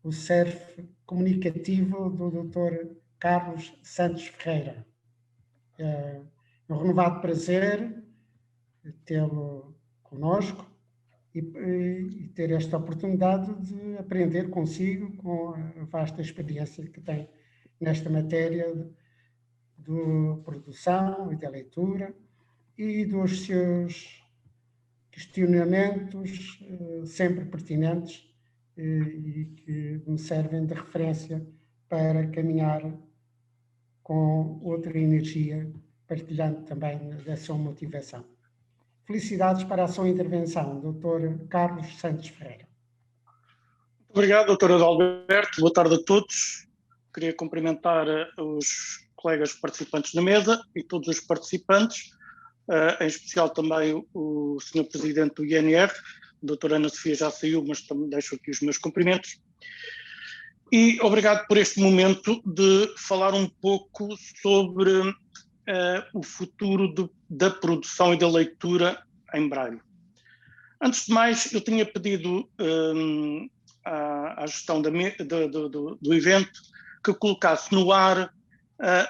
o surf comunicativo do Dr. Carlos Santos Ferreira. É um renovado prazer tê-lo conosco e ter esta oportunidade de aprender consigo, com a vasta experiência que tem nesta matéria de produção e da leitura e dos seus questionamentos sempre pertinentes e que me servem de referência para caminhar com outra energia, partilhando também da sua motivação. Felicidades para a sua intervenção, Dr. Carlos Santos Ferreira. Obrigado, Dr. Adalberto. Boa tarde a todos. Queria cumprimentar os colegas participantes da mesa e todos os participantes, em especial também o Sr. Presidente do INR, a doutora Ana Sofia já saiu, mas também deixo aqui os meus cumprimentos. E obrigado por este momento de falar um pouco sobre o futuro da produção e da leitura em Braille. Antes de mais, eu tinha pedido à gestão do evento que colocasse no ar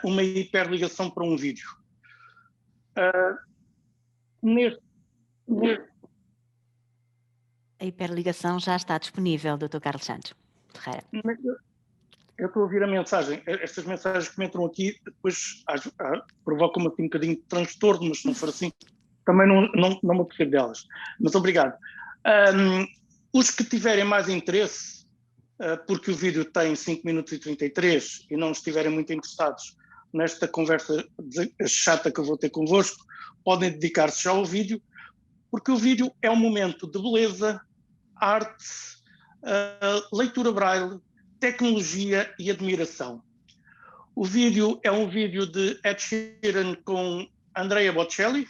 uma hiperligação para um vídeo. A hiperligação já está disponível, Dr. Carlos Santos Ferreira. Eu estou a ouvir a mensagem. Estas mensagens que me entram aqui depois provocam-me aqui um bocadinho de transtorno, mas se não for assim, também não me apercebo delas. Mas obrigado. Os que tiverem mais interesse, porque o vídeo tem 5 minutos e 33 e não estiverem muito interessados nesta conversa chata que eu vou ter convosco, podem dedicar-se já ao vídeo, porque o vídeo é um momento de beleza, arte, leitura braille, tecnologia e admiração. O vídeo é um vídeo de Ed Sheeran com Andrea Bocelli,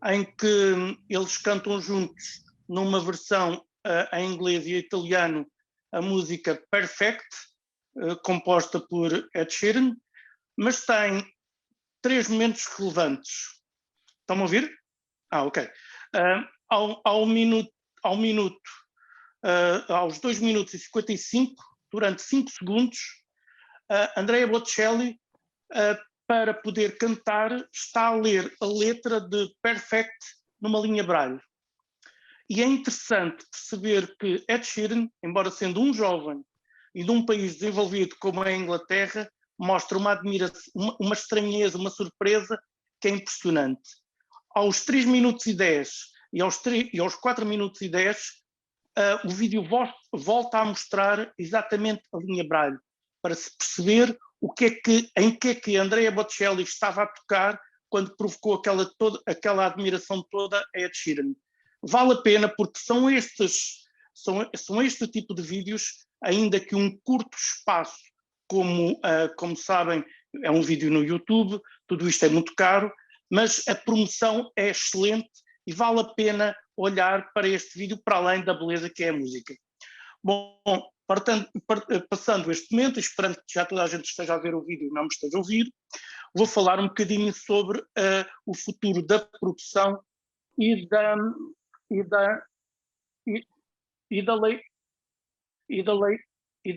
em que eles cantam juntos numa versão em inglês e italiano a música Perfect, composta por Ed Sheeran, mas tem 3 momentos relevantes. Estão a ouvir? Ok. Aos 2 minutos e 55, durante 5 segundos, Andrea Bocelli, para poder cantar, está a ler a letra de Perfect numa linha braille. E é interessante perceber que Ed Sheeran, embora sendo um jovem e de um país desenvolvido como é a Inglaterra, mostra uma admiração, uma estranheza, uma surpresa que é impressionante. Aos 3 minutos e 10 e aos 4 minutos e 10, o vídeo volta a mostrar exatamente a linha braille, para se perceber em que é que Andrea Bocelli estava a tocar quando provocou aquela admiração toda a Ed Sheeran. Vale a pena, porque são este tipo de vídeos, ainda que um curto espaço, como sabem, é um vídeo no YouTube, tudo isto é muito caro, mas a promoção é excelente e vale a pena olhar para este vídeo, para além da beleza que é a música. Bom, passando este momento, esperando que já toda a gente esteja a ver o vídeo e não me esteja a ouvir, vou falar um bocadinho sobre o futuro da produção e da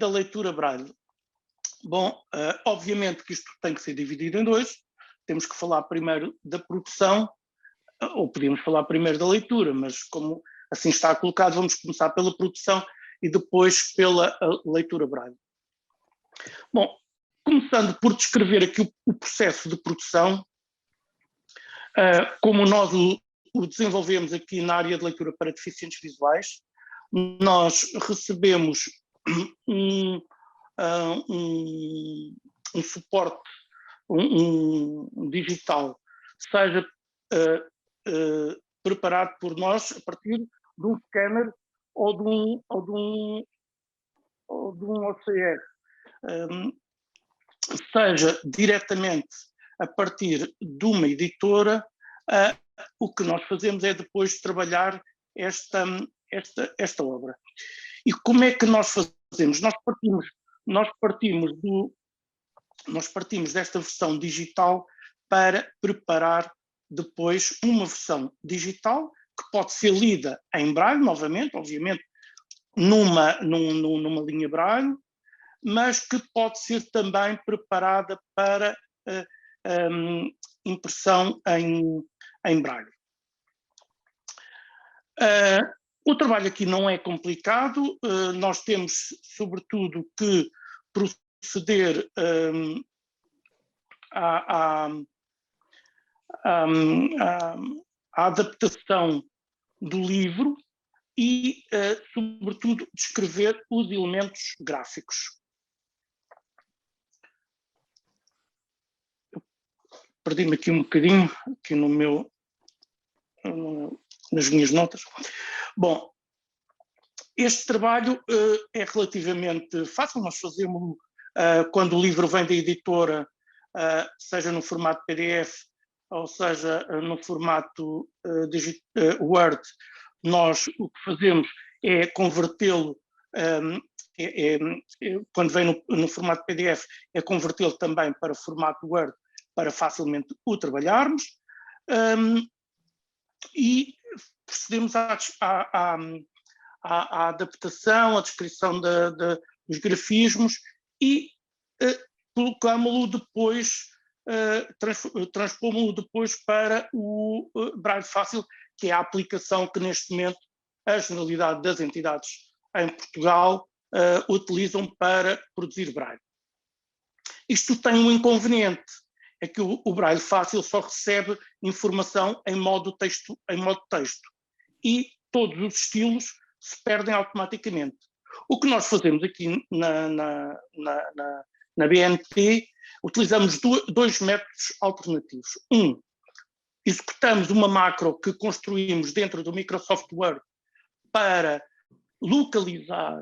leitura braille. Bom, obviamente que isto tem que ser dividido em 2. Temos que falar primeiro da produção, ou podíamos falar primeiro da leitura, mas como assim está colocado, vamos começar pela produção e depois pela leitura braille. Bom, começando por descrever aqui o processo de produção, como nós o desenvolvemos aqui na área de leitura para deficientes visuais, nós recebemos um suporte, um digital, seja preparado por nós a partir de um scanner ou de um OCR, seja diretamente a partir de uma editora. O que nós fazemos é depois trabalhar esta obra. E como é que nós fazemos? Nós partimos desta versão digital para preparar depois uma versão digital que pode ser lida em braille, novamente, obviamente, numa linha Braille, mas que pode ser também preparada para impressão em Braille. O trabalho aqui não é complicado, nós temos, sobretudo, que proceder à adaptação do livro e, sobretudo, descrever os elementos gráficos. Perdi-me aqui um bocadinho, aqui nas minhas notas. Bom, este trabalho é relativamente fácil, nós fazemos quando o livro vem da editora, seja no formato PDF, ou seja no formato Word, nós o que fazemos é convertê-lo, quando vem no formato PDF, é convertê-lo também para formato Word, para facilmente o trabalharmos, e procedemos à adaptação, à descrição dos grafismos e colocámo-lo depois, transpomos-lo depois para o Braille Fácil, que é a aplicação que neste momento a generalidade das entidades em Portugal utilizam para produzir Braille. Isto tem um inconveniente, é que o Braille Fácil só recebe informação em modo texto, e todos os estilos se perdem automaticamente. O que nós fazemos aqui na BNP, utilizamos dois métodos alternativos. Executamos uma macro que construímos dentro do Microsoft Word para localizar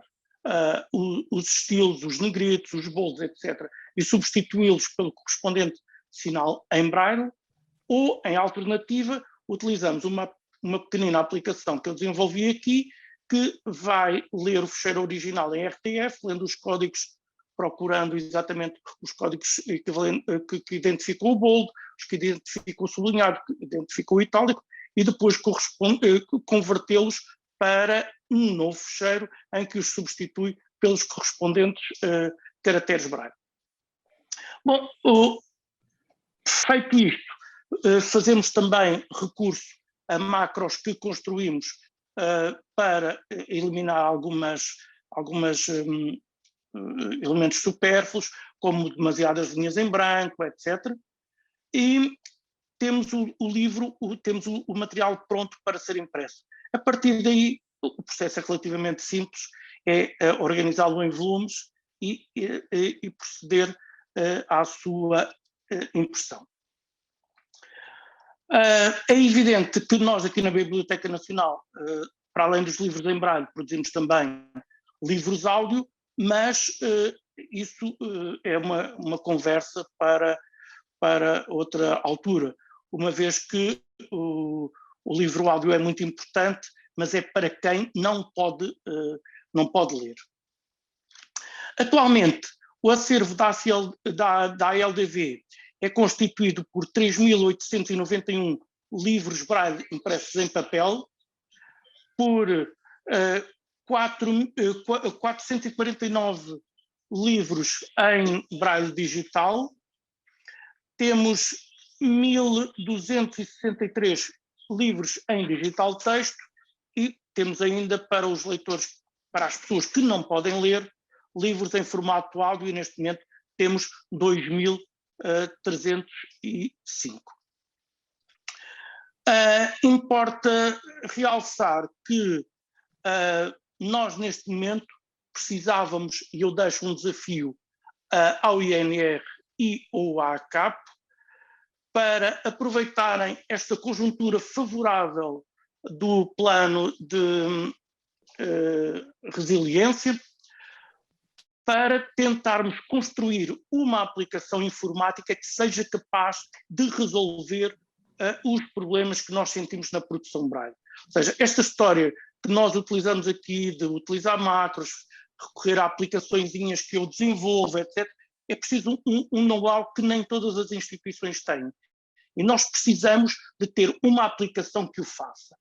os estilos, os negritos, os boldos, etc., e substituí-los pelo correspondente sinal em Braille, ou, em alternativa, utilizamos uma pequenina aplicação que eu desenvolvi aqui, que vai ler o ficheiro original em RTF, lendo os códigos, procurando exatamente os códigos que identificam o bold, os que identificam o sublinhado, que identificam o itálico, e depois convertê-los para um novo ficheiro em que os substitui pelos correspondentes caracteres Braille. Bom, feito isto, fazemos também recurso a macros que construímos para eliminar algumas elementos supérfluos, como demasiadas linhas em branco, etc. E temos temos o material pronto para ser impresso. A partir daí, o processo é relativamente simples, é organizá-lo em volumes e proceder à sua impressão. É evidente que nós aqui na Biblioteca Nacional, para além dos livros em Braille, produzimos também livros áudio, mas isso é uma conversa para outra altura, uma vez que o livro áudio é muito importante, mas é para quem não pode ler. Atualmente, o acervo da ALDV é constituído por 3.891 livros Braille impressos em papel, por 449 livros em Braille digital, temos 1.263 livros em digital texto e temos ainda para os leitores, para as pessoas que não podem ler, livros em formato áudio, e neste momento temos 2.305. Importa realçar que nós neste momento precisávamos, e eu deixo um desafio ao INR e ou à ACAP, para aproveitarem esta conjuntura favorável do plano de resiliência para tentarmos construir uma aplicação informática que seja capaz de resolver os problemas que nós sentimos na produção Braille. Ou seja, esta história que nós utilizamos aqui de utilizar macros, recorrer a aplicaçõezinhas que eu desenvolvo, etc., é preciso um know-how que nem todas as instituições têm. E nós precisamos de ter uma aplicação que o faça.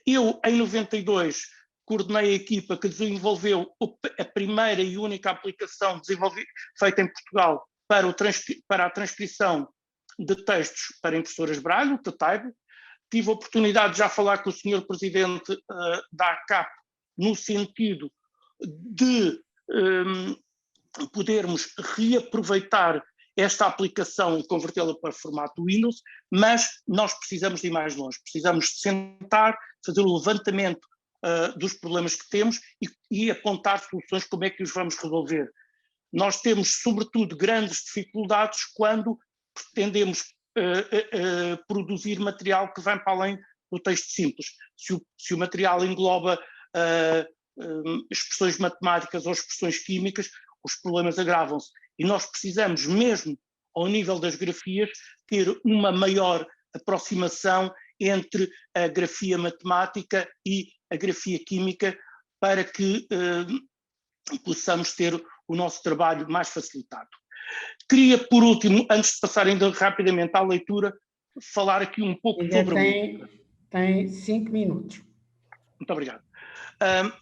Eu, em 92, coordenei a equipa que desenvolveu a primeira e única aplicação feita em Portugal para a transcrição de textos para impressoras Braille, o TATAIB. Tive a oportunidade de já falar com o Sr. Presidente da ACAP no sentido de podermos reaproveitar esta aplicação e convertê-la para formato Windows, mas nós precisamos de ir mais longe, precisamos de sentar, fazer o levantamento dos problemas que temos e apontar soluções, como é que os vamos resolver. Nós temos, sobretudo, grandes dificuldades quando pretendemos produzir material que vai para além do texto simples. Se o material engloba expressões matemáticas ou expressões químicas, os problemas agravam-se. E nós precisamos, mesmo ao nível das grafias, ter uma maior aproximação entre a grafia matemática e a grafia química para que possamos ter o nosso trabalho mais facilitado. Queria, por último, antes de passar ainda rapidamente à leitura, falar aqui um pouco sobre a música. Tem 5 minutos. Muito obrigado.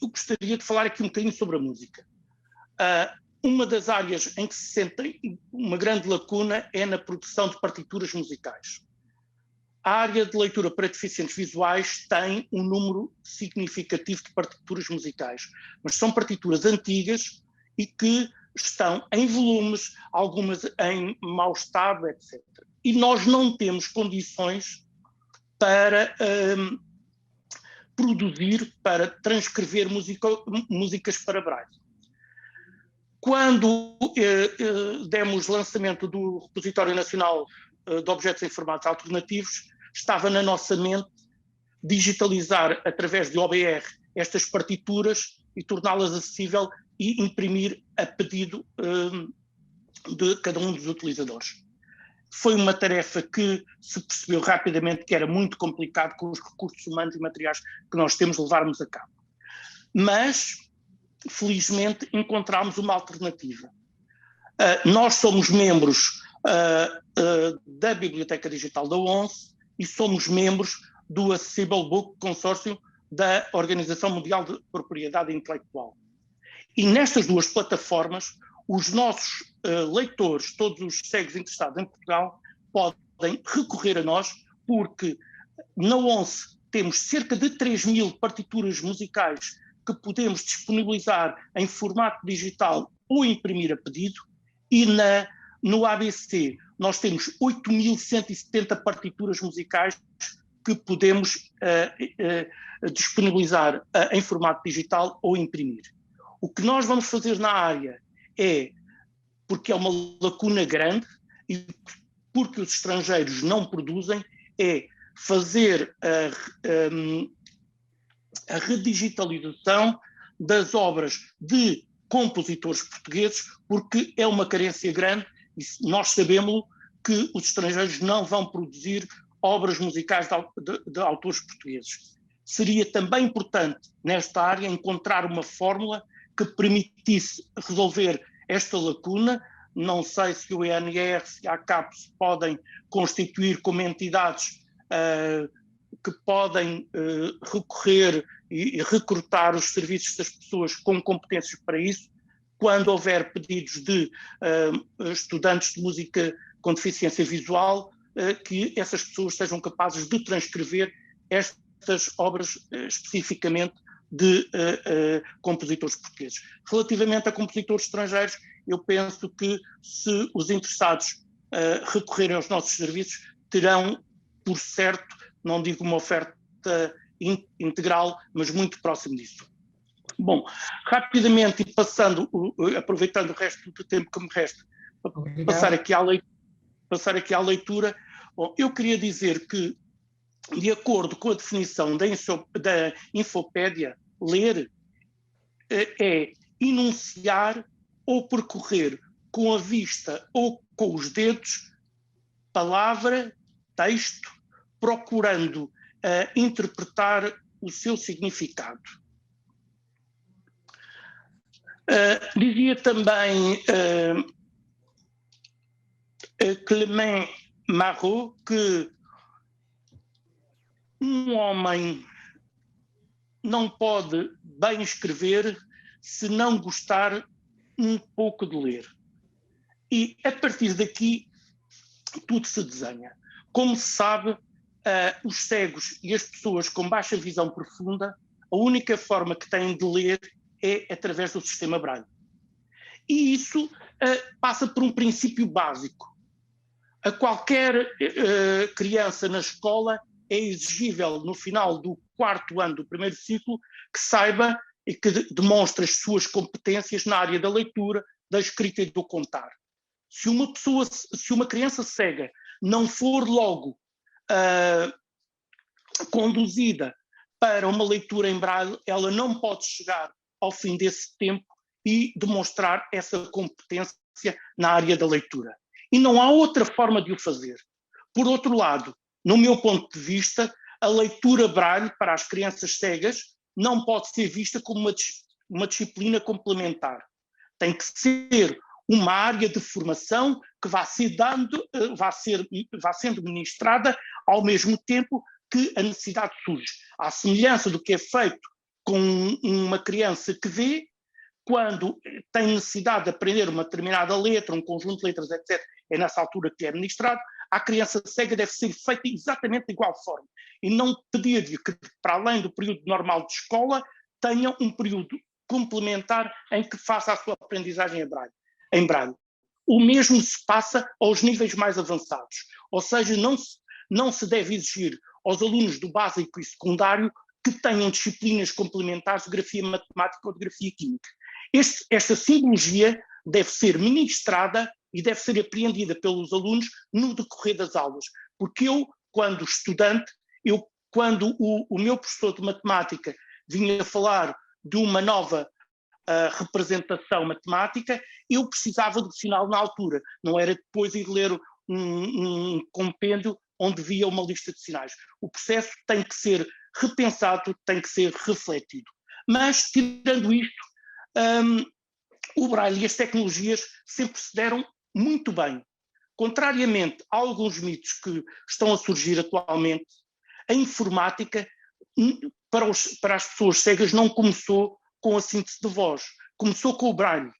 Eu gostaria de falar aqui um bocadinho sobre a música. Uma das áreas em que se sente uma grande lacuna é na produção de partituras musicais. A área de leitura para deficientes visuais tem um número significativo de partituras musicais, mas são partituras antigas e que estão em volumes, algumas em mau estado, etc. E nós não temos condições para produzir, para transcrever músicas para Braille. Quando demos lançamento do Repositório Nacional de Objetos Informáticos Alternativos, estava na nossa mente digitalizar através de OBR estas partituras e torná-las acessível e imprimir a pedido de cada um dos utilizadores. Foi uma tarefa que se percebeu rapidamente que era muito complicado com os recursos humanos e materiais que nós temos de levarmos a cabo. Mas, felizmente, encontramos uma alternativa. Nós somos membros da Biblioteca Digital da ONCE e somos membros do Accessible Book Consortium da Organização Mundial de Propriedade Intelectual. E nestas duas plataformas, os nossos leitores, todos os cegos interessados em Portugal, podem recorrer a nós, porque na ONCE temos cerca de 3.000 partituras musicais que podemos disponibilizar em formato digital ou imprimir a pedido, e no ABC nós temos 8.170 partituras musicais que podemos disponibilizar em formato digital ou imprimir. O que nós vamos fazer na área é, porque é uma lacuna grande e porque os estrangeiros não produzem, é fazer a redigitalização das obras de compositores portugueses, porque é uma carência grande e nós sabemos que os estrangeiros não vão produzir obras musicais de autores portugueses. Seria também importante, nesta área, encontrar uma fórmula que permitisse resolver esta lacuna. Não sei se o INR e a ACAP se podem constituir como entidades que podem recorrer e recrutar os serviços das pessoas com competências para isso, quando houver pedidos de estudantes de música com deficiência visual, que essas pessoas sejam capazes de transcrever estas obras especificamente de compositores portugueses. Relativamente a compositores estrangeiros, eu penso que se os interessados recorrerem aos nossos serviços, terão, por certo, não digo uma oferta integral, mas muito próximo disso. Bom, rapidamente e aproveitando o resto do tempo que me resta, passar aqui à leitura, bom, eu queria dizer que, de acordo com a definição da Infopédia, ler é enunciar ou percorrer com a vista ou com os dedos palavra, texto, procurando interpretar o seu significado. Dizia também Clément Marot que um homem não pode bem escrever se não gostar um pouco de ler. E a partir daqui tudo se desenha. Como se sabe, os cegos e as pessoas com baixa visão profunda, a única forma que têm de ler é através do sistema Braille. E isso passa por um princípio básico. A qualquer criança na escola é exigível, no final do 4º ano do primeiro ciclo, que saiba e que demonstre as suas competências na área da leitura, da escrita e do contar. Se uma criança cega não for logo conduzida para uma leitura em Braille, ela não pode chegar ao fim desse tempo e demonstrar essa competência na área da leitura. E não há outra forma de o fazer. Por outro lado, no meu ponto de vista, a leitura Braille para as crianças cegas não pode ser vista como uma disciplina complementar. Tem que ser uma área de formação que vá sendo ministrada ao mesmo tempo que a necessidade surge. À semelhança do que é feito com uma criança que vê, quando tem necessidade de aprender uma determinada letra, um conjunto de letras, etc., é nessa altura que é ministrado, a criança cega deve ser feita exatamente de igual forma. E não pedir-lhe que, para além do período normal de escola, tenha um período complementar em que faça a sua aprendizagem em Braille. O mesmo se passa aos níveis mais avançados. Ou seja, não se deve exigir aos alunos do básico e secundário que tenham disciplinas complementares de grafia matemática ou de grafia química. Esta simbologia deve ser ministrada e deve ser apreendida pelos alunos no decorrer das aulas. Porque eu, quando estudante, quando o meu professor de matemática vinha falar de uma nova representação matemática, eu precisava do sinal na altura. Não era depois ir ler um compêndio onde via uma lista de sinais. O processo tem que ser repensado, tem que ser refletido. Mas, tirando isto, o Braille e as tecnologias sempre se deram muito bem. Contrariamente a alguns mitos que estão a surgir atualmente, a informática para as pessoas cegas não começou com a síntese de voz, começou com o Braille.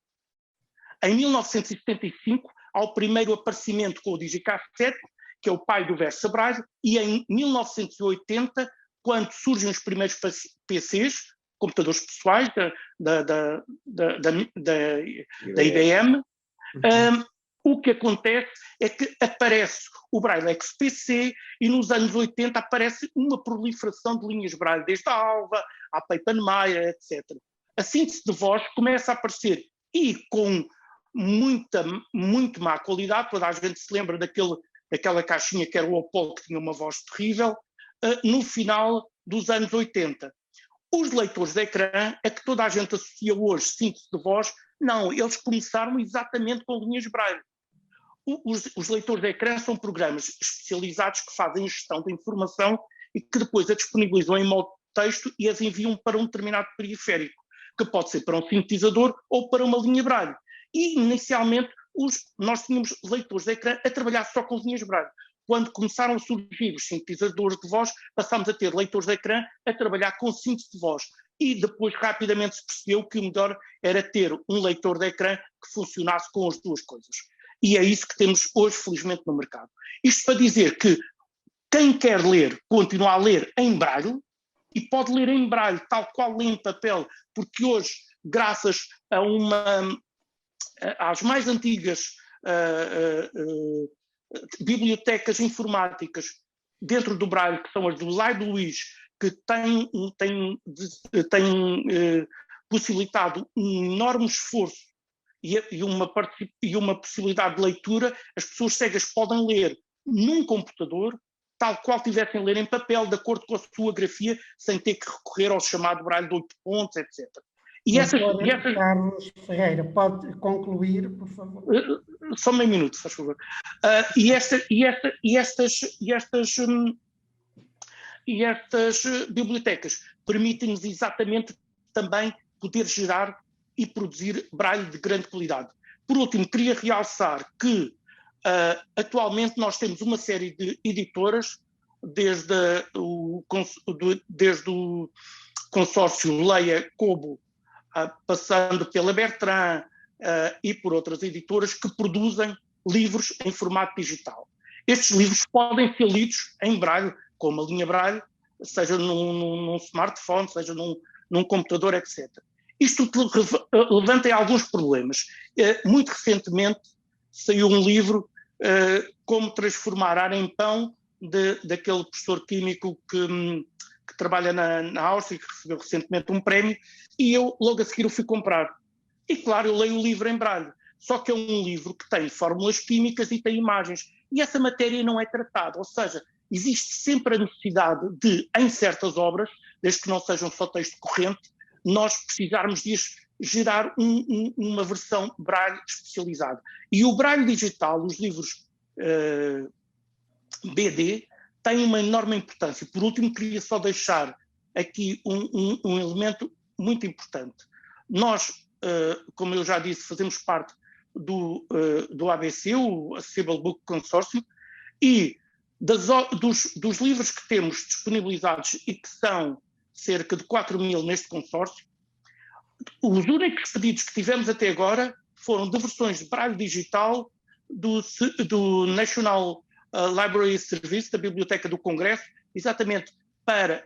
Em 1975, há o primeiro aparecimento com o Digicassette, que é o pai do Versa Braille, e em 1980, quando surgem os primeiros PCs, computadores pessoais da IBM, o que acontece é que aparece o Braille XPC e nos anos 80 aparece uma proliferação de linhas Braille, desde a Alva, a Papenmeier, etc. A síntese de voz começa a aparecer e com muito má qualidade, toda a gente se lembra daquela caixinha que era o Opol, que tinha uma voz terrível, no final dos anos 80. Os leitores de ecrã, é que toda a gente associa hoje síntese de voz, não, eles começaram exatamente com linhas Braille. Os leitores de ecrã são programas especializados que fazem gestão da informação e que depois a disponibilizam em modo de texto e as enviam para um determinado periférico, que pode ser para um sintetizador ou para uma linha Braille. E, inicialmente, nós tínhamos leitores de ecrã a trabalhar só com linhas Braille. Quando começaram a surgir os sintetizadores de voz, passámos a ter leitores de ecrã a trabalhar com síntese de voz. E depois rapidamente se percebeu que o melhor era ter um leitor de ecrã que funcionasse com as duas coisas. E é isso que temos hoje, felizmente, no mercado. Isto para dizer que quem quer ler, continua a ler em Braille, e pode ler em Braille tal qual lê em papel, porque hoje, graças às mais antigas bibliotecas informáticas dentro do Braille, que são as do Lai Luís, que têm possibilitado um enorme esforço e uma possibilidade de leitura, as pessoas cegas podem ler num computador, tal qual tivessem a ler em papel, de acordo com a sua grafia, sem ter que recorrer ao chamado Braille de 8 pontos, etc. Carlos Ferreira, pode concluir, por favor? Só meio minuto, faz favor. E estas bibliotecas permitem-nos exatamente também poder gerar e produzir Braille de grande qualidade. Por último, queria realçar que atualmente nós temos uma série de editoras, desde o consórcio Leia Kobo, passando pela Bertrand e por outras editoras que produzem livros em formato digital. Estes livros podem ser lidos em braille, com uma linha braille, seja num smartphone, seja num computador, etc. Isto levanta alguns problemas. Muito recentemente saiu um livro, Como Transformar Ar em Pão, daquele professor químico que trabalha na Áustria, que recebeu recentemente um prémio, e eu logo a seguir o fui comprar. E claro, eu leio o livro em braille, só que é um livro que tem fórmulas químicas e tem imagens, e essa matéria não é tratada, ou seja, existe sempre a necessidade de, em certas obras, desde que não sejam só texto corrente, nós precisarmos de gerar uma versão braille especializada. E o braille digital, os livros BD, têm uma enorme importância. Por último, queria só deixar aqui um elemento muito importante. Nós, como eu já disse, fazemos parte do ABC, o Accessible Book Consortium, e dos livros que temos disponibilizados, e que são cerca de 4.000 neste consórcio, os únicos pedidos que tivemos até agora foram de versões de braille digital do National Library Service, da Biblioteca do Congresso, exatamente para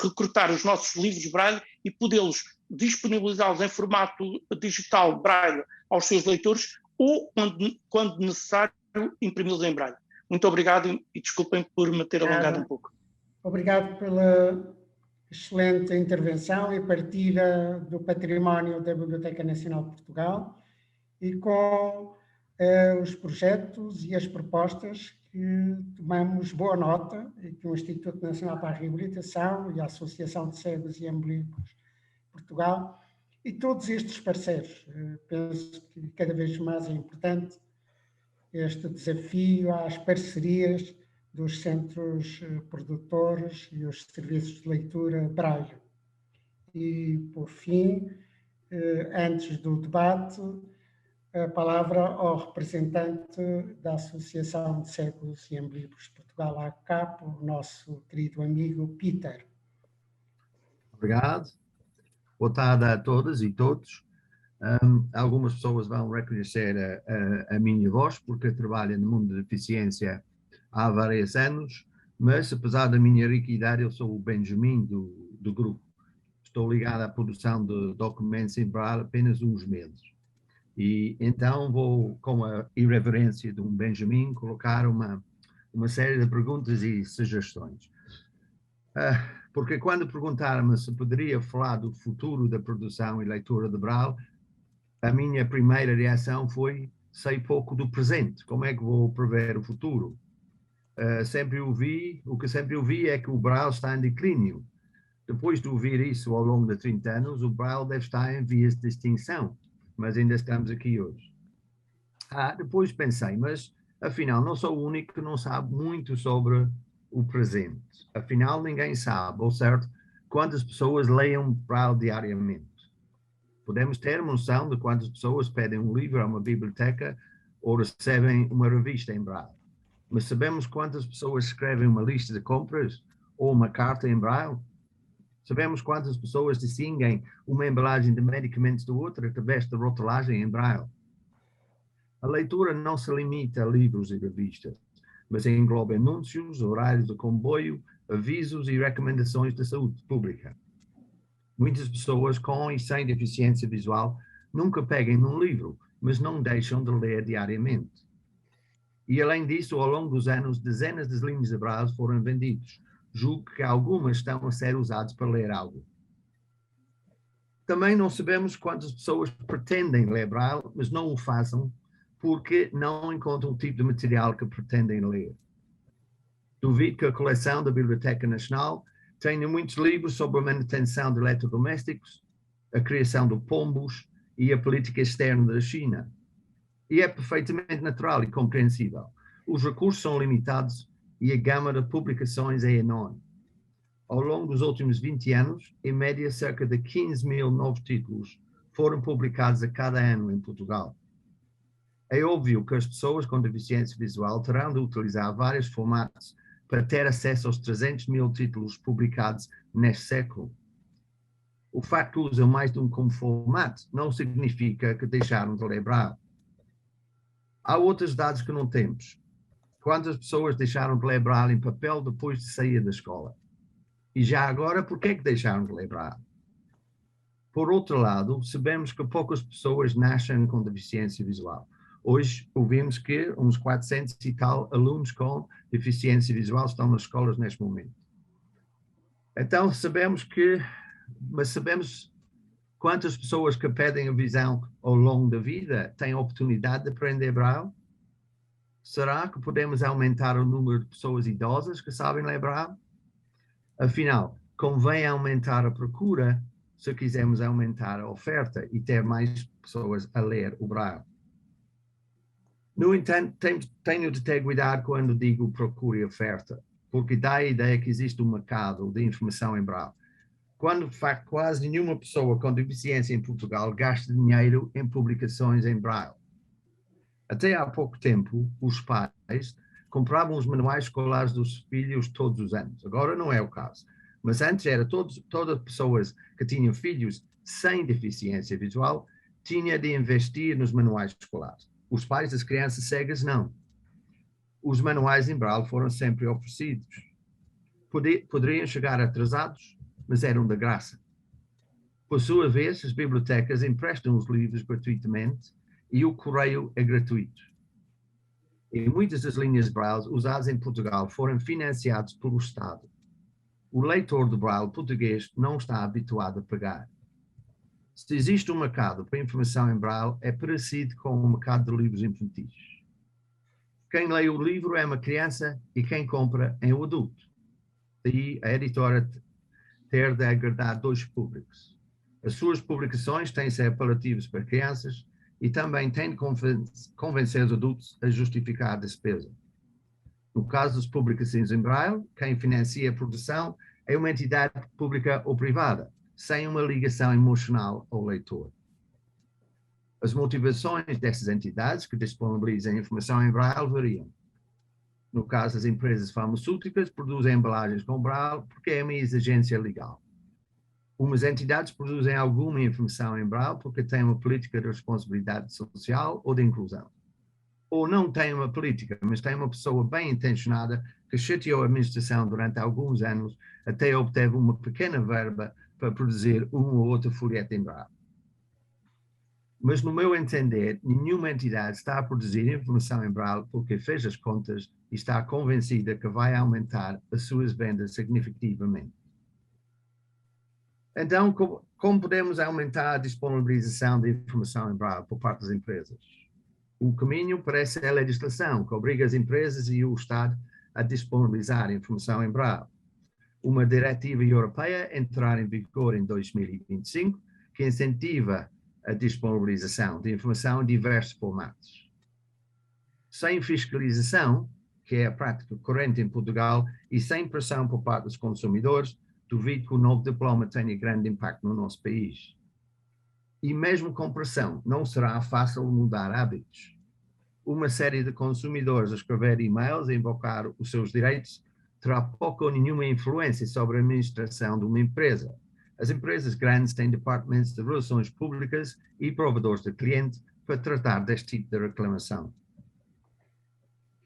recrutar os nossos livros braille e podê-los disponibilizá-los em formato digital braille aos seus leitores, ou, quando necessário, imprimi-los em braille. Muito obrigado e desculpem por me ter alongado um pouco. Obrigado pela excelente intervenção e partilha do património da Biblioteca Nacional de Portugal e com os projetos e as propostas que tomamos boa nota e que o Instituto Nacional para a Reabilitação e a Associação de Cegos e Ambíguos de Portugal e todos estes parceiros. Penso que cada vez mais é importante este desafio às parcerias dos centros produtores e os serviços de leitura braille. E, por fim, antes do debate, a palavra ao representante da Associação de Cegos e Ambíguos de Portugal, a ACAP, o nosso querido amigo Peter. Obrigado. Boa tarde a todas e todos. Algumas pessoas vão reconhecer a minha voz, porque eu trabalho no mundo da deficiência há vários anos, mas apesar da minha rica idade, eu sou o Benjamin do grupo. Estou ligado à produção de documentos em braille apenas uns meses. E então vou, com a irreverência de um Benjamin, colocar uma série de perguntas e sugestões. Porque quando perguntaram-me se poderia falar do futuro da produção e leitura de braille, a minha primeira reação foi: sei pouco do presente, como é que vou prever o futuro? O que sempre ouvi é que o braille está em declínio. Depois de ouvir isso ao longo de 30 anos, o braille deve estar em vias de extinção, mas ainda estamos aqui hoje. Depois pensei, mas afinal não sou o único que não sabe muito sobre o presente. Afinal ninguém sabe, ou certo, quantas pessoas leiam braille diariamente. Podemos ter noção de quantas pessoas pedem um livro a uma biblioteca ou recebem uma revista em braille. Mas sabemos quantas pessoas escrevem uma lista de compras ou uma carta em braille? Sabemos quantas pessoas distinguem uma embalagem de medicamentos de outra através da rotulagem em braille? A leitura não se limita a livros e revistas, mas engloba anúncios, horários de comboio, avisos e recomendações de saúde pública. Muitas pessoas com e sem deficiência visual nunca pegam num livro, mas não deixam de ler diariamente. E além disso, ao longo dos anos, dezenas de linhas de braille foram vendidos. Julgo que algumas estão a ser usadas para ler algo. Também não sabemos quantas pessoas pretendem ler braille, mas não o fazem porque não encontram o tipo de material que pretendem ler. Duvido que a coleção da Biblioteca Nacional tenha muitos livros sobre a manutenção de eletrodomésticos, a criação de pombos e a política externa da China. E é perfeitamente natural e compreensível. Os recursos são limitados e a gama de publicações é enorme. Ao longo dos últimos 20 anos, em média, cerca de 15.000 novos títulos foram publicados a cada ano em Portugal. É óbvio que as pessoas com deficiência visual terão de utilizar vários formatos para ter acesso aos 300 mil títulos publicados neste século. O facto que usam mais de um como formato não significa que deixaram de ler Braille. Há outros dados que não temos. Quantas pessoas deixaram de ler Braille em papel depois de sair da escola? E já agora, por que deixaram de ler Braille? Por outro lado, sabemos que poucas pessoas nascem com deficiência visual. Hoje ouvimos que uns 400 e tal alunos com deficiência visual estão nas escolas neste momento. Então sabemos quantas pessoas que perdem a visão ao longo da vida têm a oportunidade de aprender Braille? Será que podemos aumentar o número de pessoas idosas que sabem ler Braille? Afinal, convém aumentar a procura se quisermos aumentar a oferta e ter mais pessoas a ler o Braille. No entanto, tenho de ter cuidado quando digo procura e oferta, porque dá a ideia que existe um mercado de informação em Braille, quando de facto quase nenhuma pessoa com deficiência em Portugal gasta dinheiro em publicações em Braille. Até há pouco tempo, os pais compravam os manuais escolares dos filhos todos os anos. Agora não é o caso. Mas antes era todas as pessoas que tinham filhos sem deficiência visual tinham de investir nos manuais escolares. Os pais das crianças cegas não. Os manuais em Braille foram sempre oferecidos. Poderiam chegar atrasados, mas eram de graça. Por sua vez, as bibliotecas emprestam os livros gratuitamente e o correio é gratuito. E muitas das linhas Braille usadas em Portugal foram financiadas pelo Estado. O leitor de Braille português não está habituado a pagar. Se existe um mercado para informação em Braille, é parecido com o mercado de livros infantis. Quem lê o livro é uma criança e quem compra é um adulto. Daí a editora ter de agradar dois públicos. As suas publicações têm de ser apelativas para crianças e também têm de convencer os adultos a justificar a despesa. No caso das publicações em Braille, quem financia a produção é uma entidade pública ou privada, sem uma ligação emocional ao leitor. As motivações dessas entidades que disponibilizam informação em Braille variam. No caso das empresas farmacêuticas, produzem embalagens com Braille porque é uma exigência legal. Umas entidades produzem alguma informação em Braille porque têm uma política de responsabilidade social ou de inclusão. Ou não têm uma política, mas têm uma pessoa bem intencionada que chateou a administração durante alguns anos até obteve uma pequena verba para produzir um ou outro folheto em Braille. Mas, no meu entender, nenhuma entidade está a produzir informação em Braille porque fez as contas e está convencida que vai aumentar as suas vendas significativamente. Então, como podemos aumentar a disponibilização de informação em Braille por parte das empresas? O caminho parece ser a legislação, que obriga as empresas e o Estado a disponibilizar informação em Braille. Uma diretiva europeia entrará em vigor em 2025, que incentiva a disponibilização de informação em diversos formatos. Sem fiscalização, que é a prática corrente em Portugal, e sem pressão por parte dos consumidores, duvido que o novo diploma tenha grande impacto no nosso país. E mesmo com pressão, não será fácil mudar hábitos. Uma série de consumidores a escrever e-mails e invocar os seus direitos terá pouca ou nenhuma influência sobre a administração de uma empresa. As empresas grandes têm departamentos de relações públicas e provedores de cliente para tratar deste tipo de reclamação.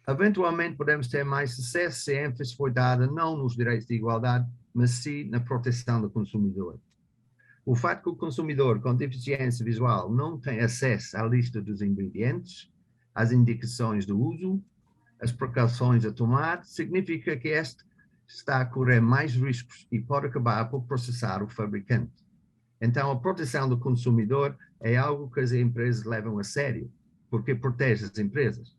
Eventualmente podemos ter mais sucesso se a ênfase for dada não nos direitos de igualdade, mas sim na proteção do consumidor. O facto que o consumidor com deficiência visual não tem acesso à lista dos ingredientes, às indicações do uso, às precauções a tomar, significa que este está a correr mais riscos e pode acabar por processar o fabricante. Então, a proteção do consumidor é algo que as empresas levam a sério, porque protege as empresas.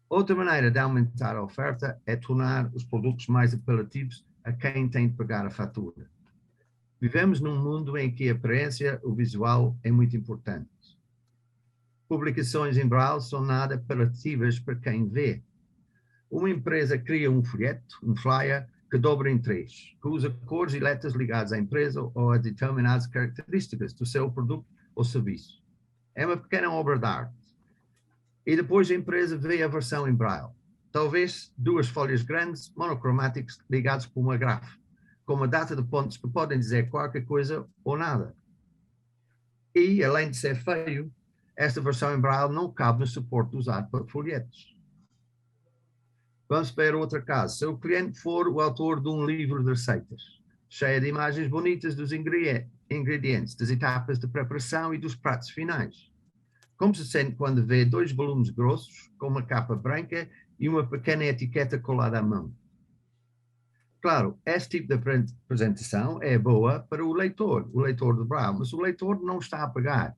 Outra maneira de aumentar a oferta é tornar os produtos mais apelativos a quem tem de pagar a fatura. Vivemos num mundo em que a aparência, o visual, é muito importante. Publicações em Braille são nada apelativas para quem vê. Uma empresa cria um folheto, um flyer, que dobra em 3, que usa cores e letras ligadas à empresa ou a determinadas características do seu produto ou serviço. É uma pequena obra de arte. E depois a empresa vê a versão em Braille. Talvez 2 folhas grandes, monocromáticas, ligadas por uma grafe, com uma data de pontos que podem dizer qualquer coisa ou nada. E, além de ser feio, esta versão em braille não cabe no suporte usado para folhetos. Vamos para outro caso. Se o cliente for o autor de um livro de receitas, cheio de imagens bonitas dos ingredientes, das etapas de preparação e dos pratos finais, como se sente quando vê 2 volumes grossos, com uma capa branca e uma pequena etiqueta colada à mão? Claro, este tipo de apresentação é boa para o leitor de braille, mas o leitor não está a pagar.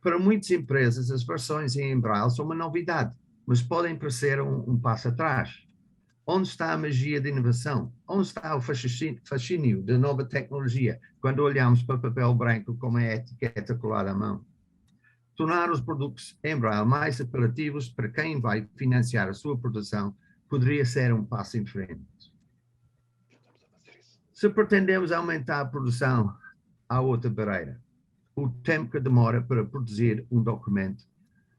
Para muitas empresas, as versões em braille são uma novidade, mas podem parecer um passo atrás. Onde está a magia de inovação? Onde está o fascínio da nova tecnologia quando olhamos para papel branco com uma etiqueta colada à mão? Tornar os produtos em braille mais apelativos para quem vai financiar a sua produção poderia ser um passo em frente. Se pretendemos aumentar a produção, há outra barreira: o tempo que demora para produzir um documento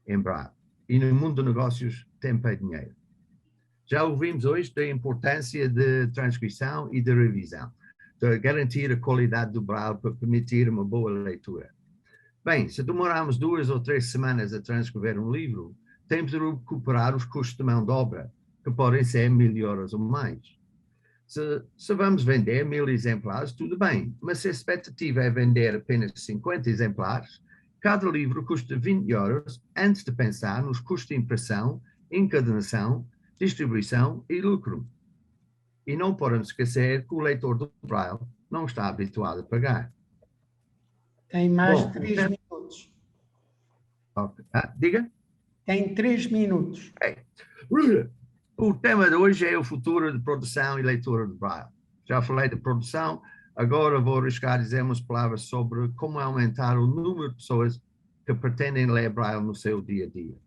em braille. E no mundo de negócios, tempo é dinheiro. Já ouvimos hoje da importância de transcrição e de revisão, de garantir a qualidade do braille para permitir uma boa leitura. Bem, se demorarmos 2 ou 3 semanas a transcrever um livro, temos de recuperar os custos de mão de obra, que podem ser 1000 euros ou mais. Se vamos vender 1000 exemplares, tudo bem, mas se a expectativa é vender apenas 50 exemplares, cada livro custa 20 euros antes de pensar nos custos de impressão, encadernação, distribuição e lucro. E não podemos esquecer que o leitor do braille não está habituado a pagar. Tem mais de 3 minutos. Okay. Diga? Tem 3 minutos. O tema de hoje é o futuro de produção e leitura de braille. Já falei de produção, agora vou arriscar dizer umas palavras sobre como aumentar o número de pessoas que pretendem ler braille no seu dia a dia.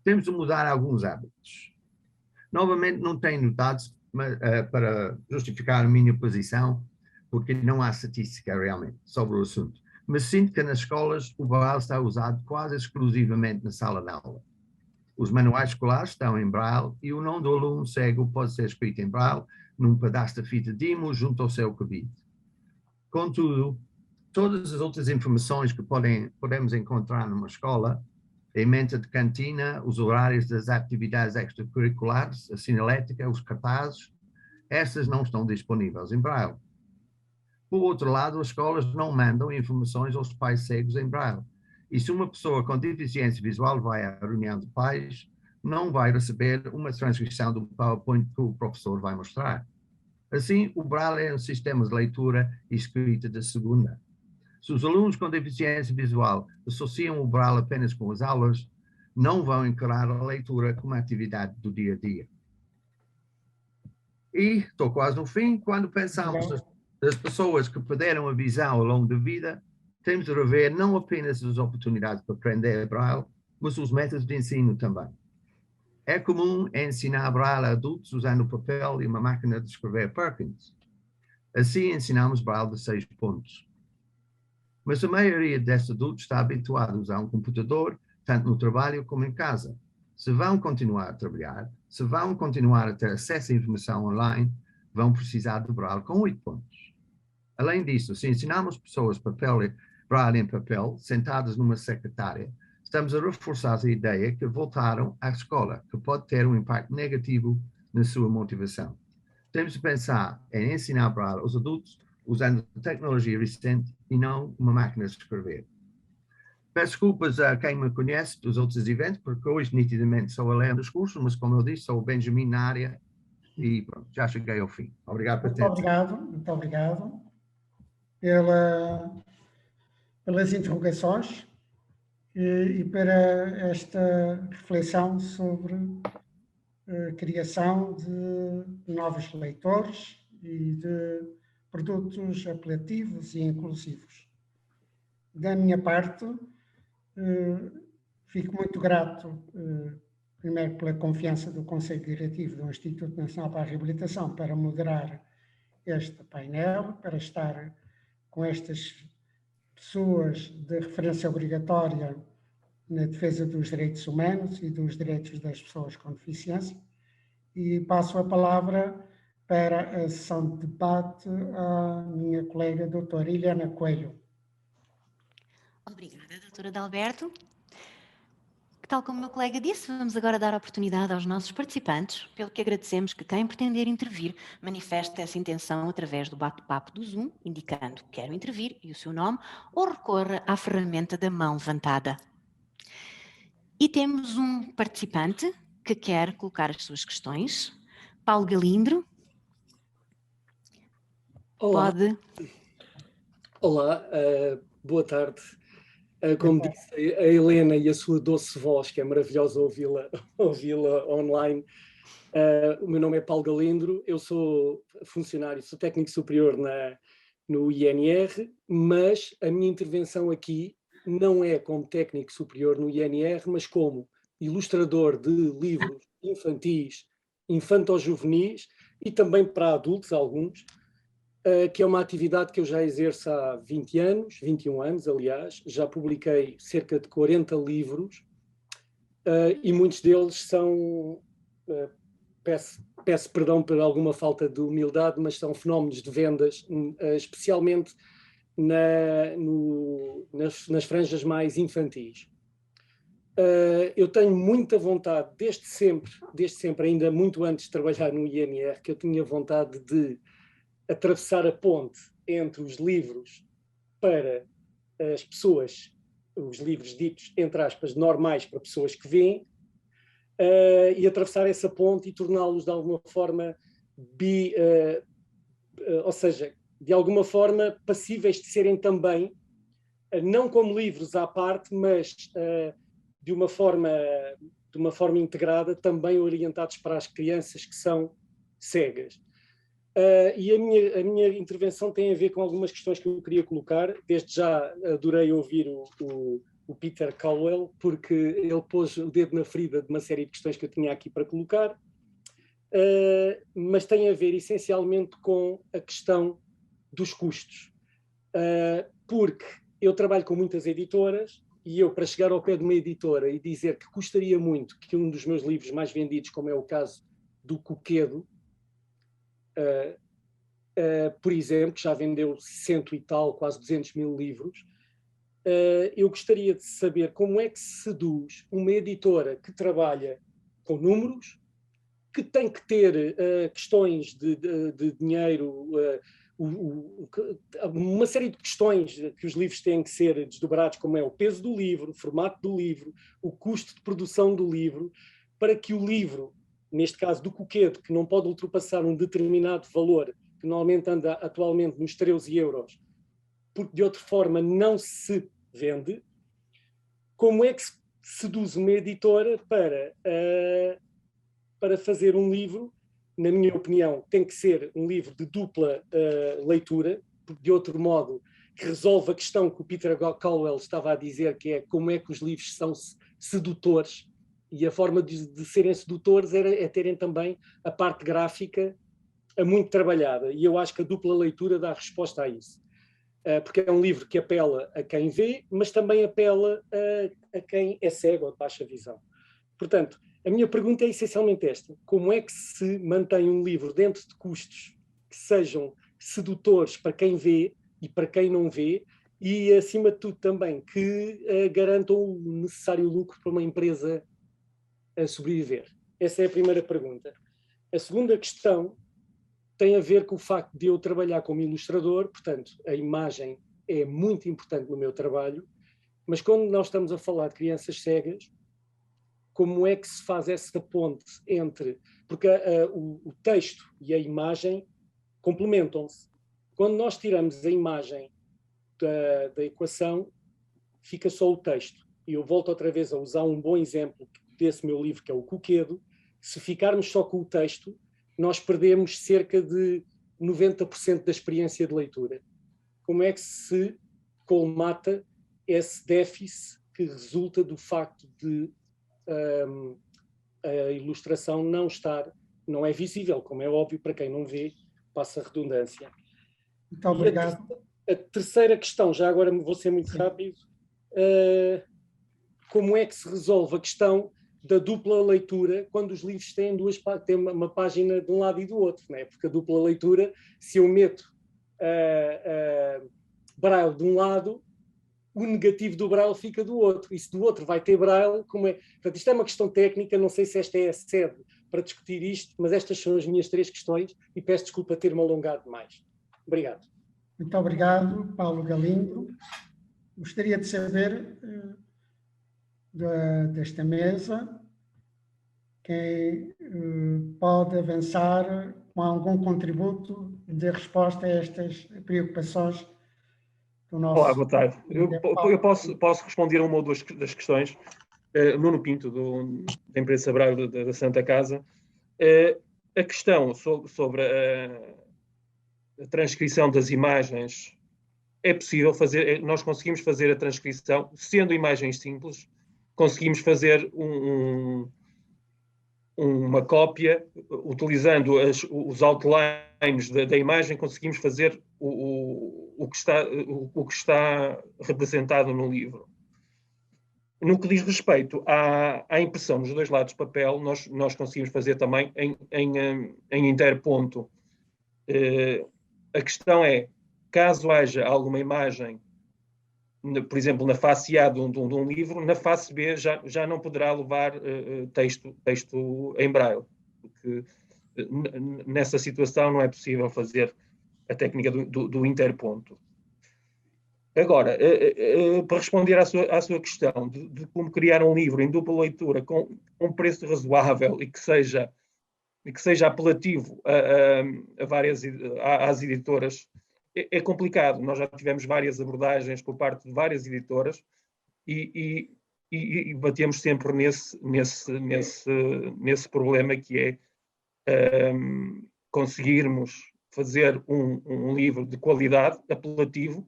Temos de mudar alguns hábitos. Novamente, não tenho dados para justificar a minha posição, porque não há estatística realmente sobre o assunto. Mas sinto que nas escolas o braille está usado quase exclusivamente na sala de aula. Os manuais escolares estão em braille e o nome do aluno cego pode ser escrito em braille num pedaço de fita Dimo junto ao seu cabide. Contudo, todas as outras informações que podemos encontrar numa escola, a ementa de cantina, os horários das atividades extracurriculares, a sinalética, os cartazes, essas não estão disponíveis em braille. Por outro lado, as escolas não mandam informações aos pais cegos em braille. E se uma pessoa com deficiência visual vai à reunião de pais, não vai receber uma transcrição do PowerPoint que o professor vai mostrar. Assim, o braille é um sistema de leitura e escrita de segunda. Se os alunos com deficiência visual associam o braille apenas com as aulas, não vão encarar a leitura como atividade do dia a dia. E estou quase no fim. Quando pensamos nas pessoas que perderam a visão ao longo da vida, temos de rever não apenas as oportunidades para aprender braille, mas os métodos de ensino também. É comum ensinar braille a adultos usando papel e uma máquina de escrever Perkins. Assim ensinamos braille de 6 pontos. Mas a maioria destes adultos está habituada a usar um computador, tanto no trabalho como em casa. Se vão continuar a trabalhar, se vão continuar a ter acesso à informação online, vão precisar de braille com 8 pontos. Além disso, se ensinarmos pessoas braille em papel, sentadas numa secretária, estamos a reforçar a ideia que voltaram à escola, que pode ter um impacto negativo na sua motivação. Temos de pensar em ensinar braille aos adultos usando tecnologia recente e não uma máquina de escrever. Peço desculpas a quem me conhece dos outros eventos, porque hoje nitidamente sou a ler dos cursos, mas como eu disse, sou o Benjamin na área e pronto, já cheguei ao fim. Obrigado por ter. Muito obrigado pelas interrogações e para esta reflexão sobre a criação de novos leitores e de produtos apelativos e inclusivos. Da minha parte, fico muito grato, primeiro pela confiança do Conselho Diretivo do Instituto Nacional para a Reabilitação para moderar este painel, para estar com estas pessoas de referência obrigatória na defesa dos direitos humanos e dos direitos das pessoas com deficiência. E passo a palavra para a sessão de debate à minha colega doutora Eliana Coelho. Obrigada, doutora Adalberto. Tal como o meu colega disse, vamos agora dar a oportunidade aos nossos participantes, pelo que agradecemos que quem pretender intervir manifeste essa intenção através do bate-papo do Zoom, indicando quero intervir e o seu nome, ou recorra à ferramenta da mão levantada. E temos um participante que quer colocar as suas questões. Paulo Galindro. Olá. Pode. Olá, boa tarde. Como disse a Helena e a sua doce voz, que é maravilhosa ouvi-la online. O meu nome é Paulo Galindro, eu sou funcionário, sou técnico superior no INR, mas a minha intervenção aqui não é como técnico superior no INR, mas como ilustrador de livros infantis, infanto-juvenis e também para adultos, alguns, que é uma atividade que eu já exerço há 20 anos, 21 anos, aliás. Já publiquei cerca de 40 livros e muitos deles são, peço perdão por alguma falta de humildade, mas são fenómenos de vendas, especialmente nas franjas mais infantis. Eu tenho muita vontade, desde sempre, ainda muito antes de trabalhar no INR, que eu tinha vontade de atravessar a ponte entre os livros para as pessoas, os livros ditos, entre aspas, normais para pessoas que veem, e atravessar essa ponte e torná-los de alguma forma, ou seja, de alguma forma passíveis de serem também, não como livros à parte, mas de uma forma integrada, também orientados para as crianças que são cegas. E a minha intervenção tem a ver com algumas questões que eu queria colocar. Desde já adorei ouvir o Peter Caldwell, porque ele pôs o dedo na ferida de uma série de questões que eu tinha aqui para colocar, mas tem a ver essencialmente com a questão dos custos. Porque eu trabalho com muitas editoras e eu, para chegar ao pé de uma editora e dizer que custaria muito que um dos meus livros mais vendidos, como é o caso do Coquedo, por exemplo, que já vendeu 100 e tal, quase 200 mil livros, eu gostaria de saber como é que se seduz uma editora que trabalha com números, que tem que ter questões de dinheiro, uma série de questões que os livros têm que ser desdobrados, como é o peso do livro, o formato do livro, o custo de produção do livro, para que o livro, neste caso do Coquedo, que não pode ultrapassar um determinado valor, que normalmente anda atualmente nos 13 euros, porque de outra forma não se vende, como é que se seduz uma editora para fazer um livro, na minha opinião, tem que ser um livro de dupla leitura, porque de outro modo que resolve a questão que o Peter Caldwell estava a dizer, que é como é que os livros são sedutores, e a forma de serem sedutores é terem também a parte gráfica muito trabalhada, e eu acho que a dupla leitura dá resposta a isso. Porque é um livro que apela a quem vê, mas também apela a quem é cego ou de baixa visão. Portanto, a minha pergunta é essencialmente esta: como é que se mantém um livro dentro de custos que sejam sedutores para quem vê e para quem não vê, e acima de tudo também que garantam o necessário lucro para uma empresa a sobreviver? Essa é a primeira pergunta. A segunda questão tem a ver com o facto de eu trabalhar como ilustrador, portanto, a imagem é muito importante no meu trabalho, mas quando nós estamos a falar de crianças cegas, como é que se faz essa ponte entre... Porque o texto e a imagem complementam-se. Quando nós tiramos a imagem da equação, fica só o texto. E eu volto outra vez a usar um bom exemplo desse meu livro, que é o Coquedo. Se ficarmos só com o texto, nós perdemos cerca de 90% da experiência de leitura. Como é que se colmata esse déficit que resulta do facto de a ilustração não é visível, como é óbvio para quem não vê, passa a redundância. Muito obrigado. A terceira questão, já agora vou ser muito rápido, como é que se resolve a questão da dupla leitura quando os livros têm uma página de um lado e do outro, não é? Porque a dupla leitura, se eu meto Braille de um lado, o negativo do Braille fica do outro, e se do outro vai ter Braille, como é? Portanto, isto é uma questão técnica, não sei se esta é a sede para discutir isto, mas estas são as minhas 3 questões e peço desculpa ter-me alongado demais. Obrigado. Muito obrigado, Paulo Galindo. Gostaria de saber desta mesa quem pode avançar com algum contributo de resposta a estas preocupações do nosso... Olá, boa tarde. Eu posso responder a uma ou duas das questões. Nuno Pinto, da Imprensa Braille da Santa Casa. A questão sobre a transcrição das imagens, é possível fazer, nós conseguimos fazer a transcrição, sendo imagens simples, conseguimos fazer uma cópia, utilizando os outlines da imagem, conseguimos fazer o que está representado no livro. No que diz respeito à impressão nos 2 lados de papel, nós conseguimos fazer também em interponto. A questão é, caso haja alguma imagem, por exemplo, na face A de um livro, na face B já não poderá levar texto em Braille, porque nessa situação não é possível fazer a técnica do interponto. Agora, para responder à sua questão de como criar um livro em dupla leitura com um preço razoável e que seja apelativo às editoras, é complicado. Nós já tivemos várias abordagens por parte de várias editoras e batemos sempre nesse problema, que é conseguirmos fazer um livro de qualidade, apelativo,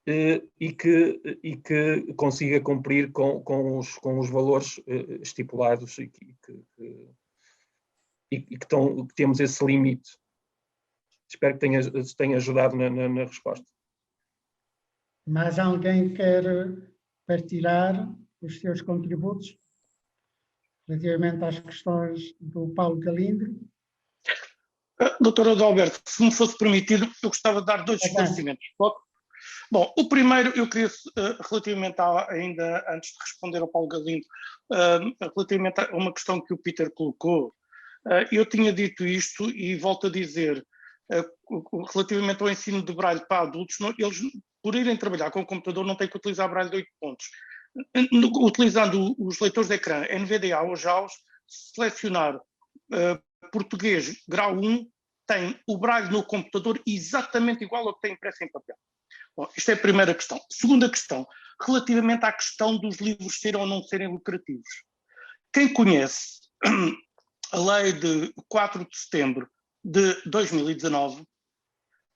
e que consiga cumprir com os valores estipulados e que temos esse limite. Espero que tenha ajudado na resposta. Mas alguém quer partilhar os seus contributos relativamente às questões do Paulo Galindo? Doutor Adalberto, se me fosse permitido, eu gostava de dar 2 esclarecimentos. Bom, o primeiro eu queria, relativamente ainda antes de responder ao Paulo Galindo, relativamente a uma questão que o Peter colocou, eu tinha dito isto e volto a dizer, relativamente ao ensino de Braille para adultos, eles, por irem trabalhar com o computador, não têm que utilizar Braille de 8 pontos. Utilizando os leitores de ecrã NVDA ou JAWS, selecionar português grau 1, tem o Braille no computador exatamente igual ao que tem impresso em papel. Bom, esta é a primeira questão. Segunda questão, relativamente à questão dos livros serem ou não serem lucrativos. Quem conhece a lei de 4 de setembro de 2019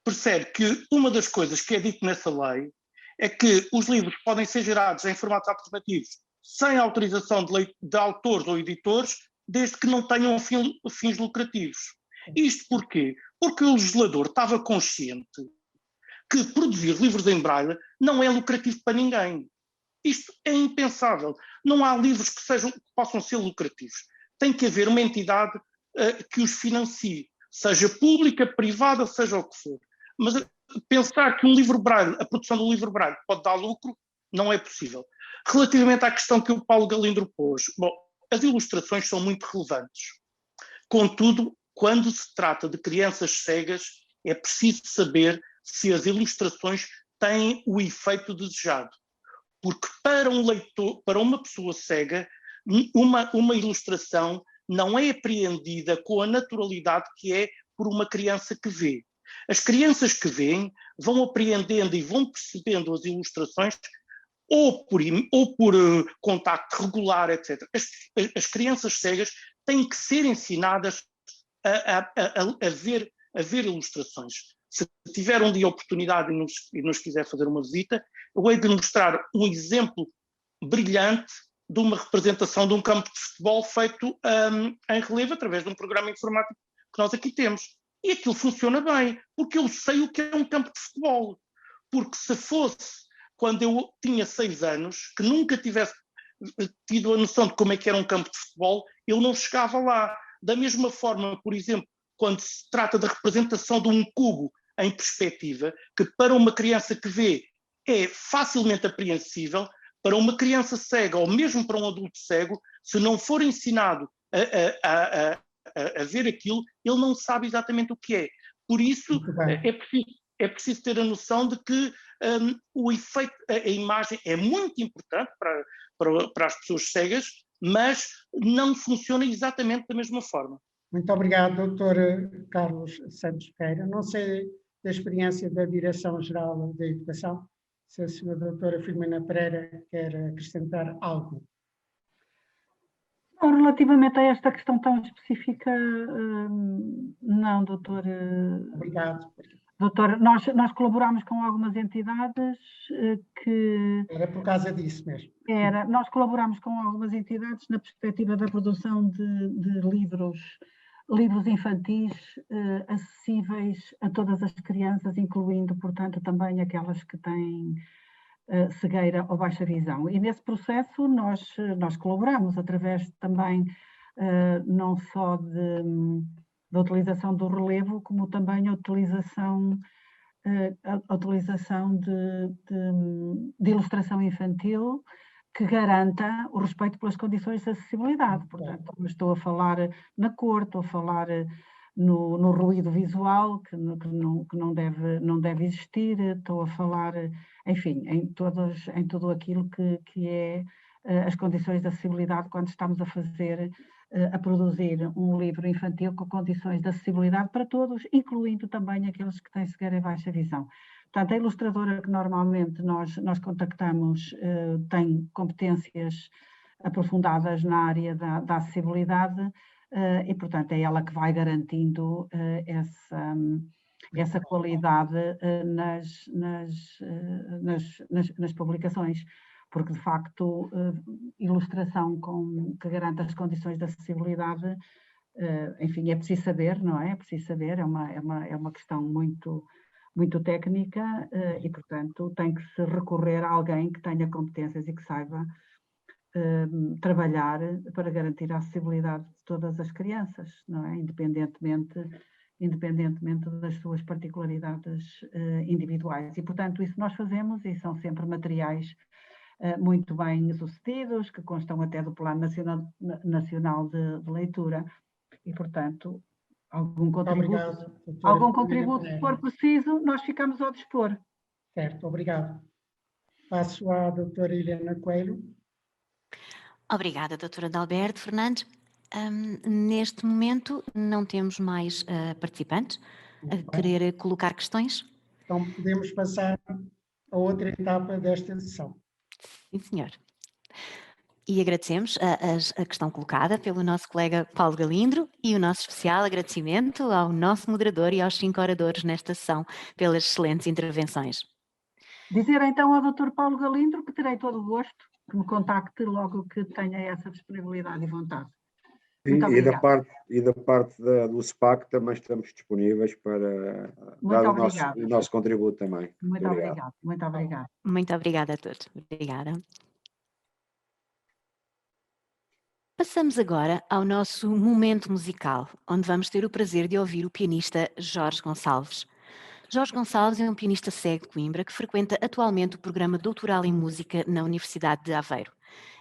percebe que uma das coisas que é dito nessa lei é que os livros podem ser gerados em formatos alternativos sem autorização de autores ou editores, desde que não tenham fins lucrativos. Isto porquê? Porque o legislador estava consciente que produzir livros em Braille não é lucrativo para ninguém. Isto é impensável. Não há livros que possam ser lucrativos. Tem que haver uma entidade que os financie, seja pública, privada, seja o que for. Mas pensar que um livro Braille, a produção do livro Braille pode dar lucro, não é possível. Relativamente à questão que o Paulo Galindo pôs, bom, as ilustrações são muito relevantes. Contudo, quando se trata de crianças cegas, é preciso saber se as ilustrações têm o efeito desejado. Porque para um leitor, para uma pessoa cega, uma ilustração não é apreendida com a naturalidade que é por uma criança que vê. As crianças que veem vão apreendendo e vão percebendo as ilustrações ou por contacto regular, etc. As crianças cegas têm que ser ensinadas a ver ilustrações. Se tiver um dia a oportunidade e nos quiser fazer uma visita, eu hei de mostrar um exemplo brilhante de uma representação de um campo de futebol feito em relevo através de um programa informático que nós aqui temos. E aquilo funciona bem, porque eu sei o que é um campo de futebol. Porque se fosse quando eu tinha 6 anos, que nunca tivesse tido a noção de como é que era um campo de futebol, eu não chegava lá. Da mesma forma, por exemplo, quando se trata da representação de um cubo em perspectiva, que para uma criança que vê é facilmente apreensível, para uma criança cega ou mesmo para um adulto cego, se não for ensinado a ver aquilo, ele não sabe exatamente o que é. Por isso, é preciso ter a noção de que o efeito, a imagem é muito importante para as pessoas cegas, mas não funciona exatamente da mesma forma. Muito obrigado, Dr. Carlos Santos Ferreira. Não sei da experiência da Direção-Geral da Educação, se a senhora doutora Filomena Pereira quer acrescentar algo. Relativamente a esta questão tão específica, não, doutor. Obrigado. Doutor, nós colaboramos com algumas entidades que... Era por causa disso mesmo. Nós colaboramos com algumas entidades na perspectiva da produção de livros infantis acessíveis a todas as crianças, incluindo, portanto, também aquelas que têm cegueira ou baixa visão. E nesse processo nós colaboramos através também não só da utilização do relevo, como também a utilização de ilustração infantil que garanta o respeito pelas condições de acessibilidade. Portanto, estou a falar na cor, estou a falar no ruído visual, que não deve existir, estou a falar, enfim, em tudo aquilo que é as condições de acessibilidade quando estamos a produzir um livro infantil com condições de acessibilidade para todos, incluindo também aqueles que têm cegueira e baixa visão. Portanto, a ilustradora que normalmente nós contactamos tem competências aprofundadas na área da acessibilidade e, portanto, é ela que vai garantindo essa qualidade nas publicações. Porque, de facto, ilustração que garanta as condições de acessibilidade, enfim, é preciso saber, não é? É preciso saber, é uma questão muito técnica e, portanto, tem que se recorrer a alguém que tenha competências e que saiba trabalhar para garantir a acessibilidade de todas as crianças, não é? Independentemente das suas particularidades individuais. E, portanto, isso nós fazemos e são sempre materiais muito bem sucedidos, que constam até do Plano Nacional de Leitura e, portanto, algum contributo, se for preciso, nós ficamos ao dispor. Certo, obrigado. Passo à doutora Helena Coelho. Obrigada, doutora Adalberto Fernandes. Neste momento não temos mais participantes a querer colocar questões. Então podemos passar a outra etapa desta sessão. Sim, senhor. E agradecemos a questão colocada pelo nosso colega Paulo Galindro e o nosso especial agradecimento ao nosso moderador e aos 5 oradores nesta sessão pelas excelentes intervenções. Dizer então ao Dr. Paulo Galindro que terei todo o gosto que me contacte logo que tenha essa disponibilidade e vontade. E da parte do SPAC também estamos disponíveis para dar o nosso contributo também. Muito obrigado. Muito obrigada. Muito obrigada a todos. Obrigada. Passamos agora ao nosso momento musical, onde vamos ter o prazer de ouvir o pianista Jorge Gonçalves. Jorge Gonçalves é um pianista cego de Coimbra que frequenta atualmente o programa doutoral em música na Universidade de Aveiro.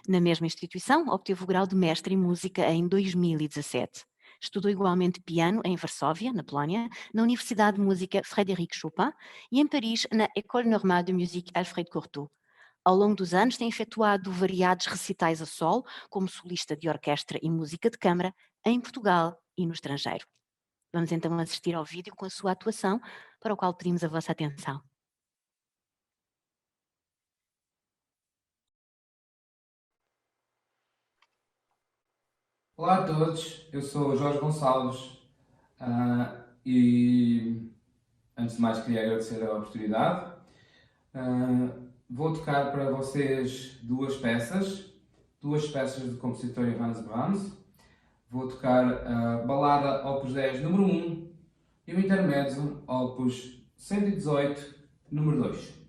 Na mesma instituição, obteve o grau de mestre em música em 2017. Estudou igualmente piano em Varsóvia, na Polónia, na Universidade de Música Frédéric Chopin e em Paris, na École Normale de Musique Alfred Cortot. Ao longo dos anos tem efetuado variados recitais a solo, como solista de orquestra e música de câmara, em Portugal e no estrangeiro. Vamos então assistir ao vídeo com a sua atuação, para o qual pedimos a vossa atenção. Olá a todos, eu sou o Jorge Gonçalves e antes de mais queria agradecer a oportunidade. Vou tocar para vocês duas peças do compositor Johannes Brahms. Vou tocar a balada Opus 10 número 1 e o intermezzo Opus 118 número 2.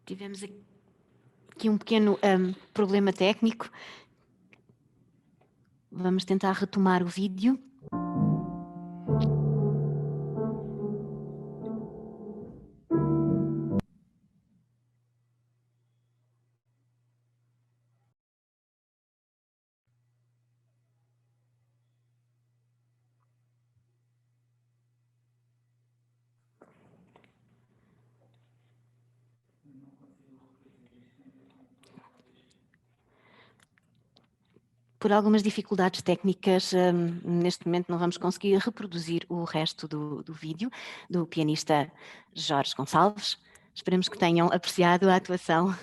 Tivemos aqui um pequeno problema técnico. Vamos tentar retomar o vídeo. Por algumas dificuldades técnicas, neste momento não vamos conseguir reproduzir o resto do vídeo do pianista Jorge Gonçalves. Esperemos que tenham apreciado a atuação.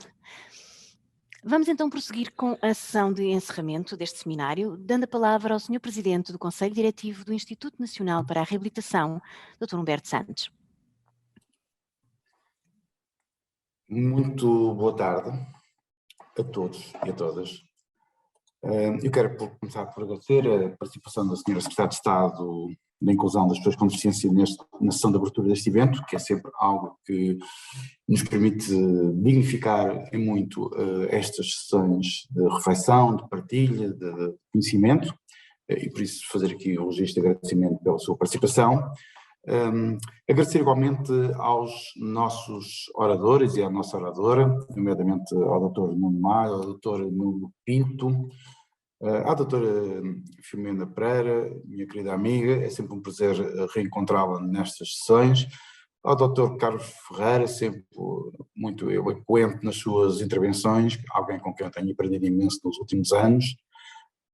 Vamos então prosseguir com a sessão de encerramento deste seminário, dando a palavra ao Sr. Presidente do Conselho Diretivo do Instituto Nacional para a Reabilitação, Dr. Humberto Santos. Muito boa tarde a todos e a todas. Eu quero começar por agradecer a participação da Sra. Secretária de Estado da Inclusão das Pessoas com Deficiência na sessão de abertura deste evento, que é sempre algo que nos permite dignificar em muito estas sessões de reflexão, de partilha, de conhecimento, e por isso fazer aqui o registro de agradecimento pela sua participação. Agradecer igualmente aos nossos oradores e à nossa oradora, nomeadamente ao Dr. Nuno Maia, ao Dr. Nuno Pinto, à doutora Filomena Pereira, minha querida amiga, é sempre um prazer reencontrá-la nestas sessões, ao Dr. Carlos Ferreira, sempre muito eloquente nas suas intervenções, alguém com quem eu tenho aprendido imenso nos últimos anos,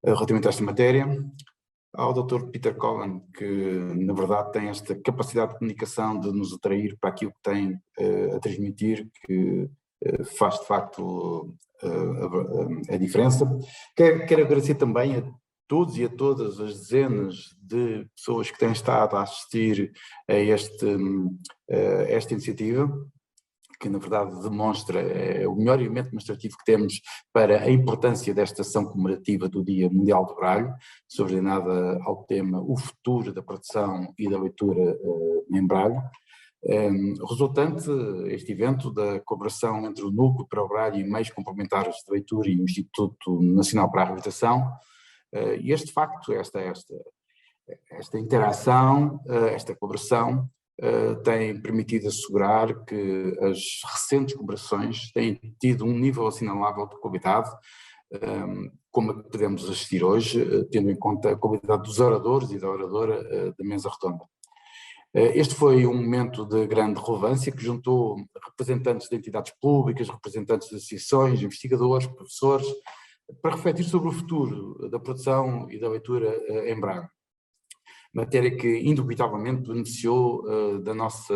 relativamente a esta matéria, ao Dr. Peter Collan, que na verdade tem esta capacidade de comunicação de nos atrair para aquilo que tem a transmitir, que faz de facto a diferença. Quero agradecer também a todos e a todas as dezenas de pessoas que têm estado a assistir a esta iniciativa, que na verdade demonstra o melhor elemento demonstrativo que temos para a importância desta ação comemorativa do Dia Mundial do Braille, subordinada ao tema O Futuro da Produção e da Leitura em Braille. Resultante este evento da colaboração entre o Núcleo para o Braille e meios complementares de leitura e o Instituto Nacional para a Reabilitação, e este facto, esta interação, esta colaboração, tem permitido assegurar que as recentes comemorações têm tido um nível assinalável de qualidade, como a que podemos assistir hoje, tendo em conta a qualidade dos oradores e da oradora da mesa redonda. Este foi um momento de grande relevância que juntou representantes de entidades públicas, representantes de associações, investigadores, professores, para refletir sobre o futuro da produção e da leitura em Braga. Matéria que indubitavelmente beneficiou da nossa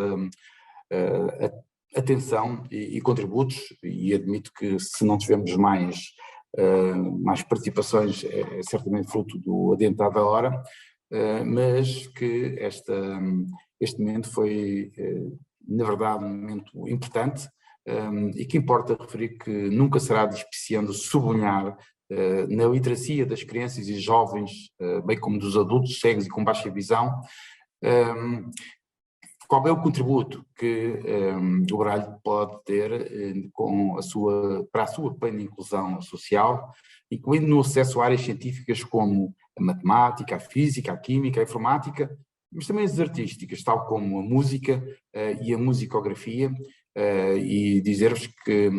atenção e contributos, e admito que se não tivermos mais participações é certamente fruto do adiantado da hora, mas que este momento foi, na verdade, um momento importante e que importa referir que nunca será despiciando sublinhar na literacia das crianças e jovens, bem como dos adultos cegos e com baixa visão, qual é o contributo que o Braille pode ter para a sua plena inclusão social, incluindo no acesso a áreas científicas como a matemática, a física, a química, a informática, mas também as artísticas, tal como a música e a musicografia, e dizer-vos que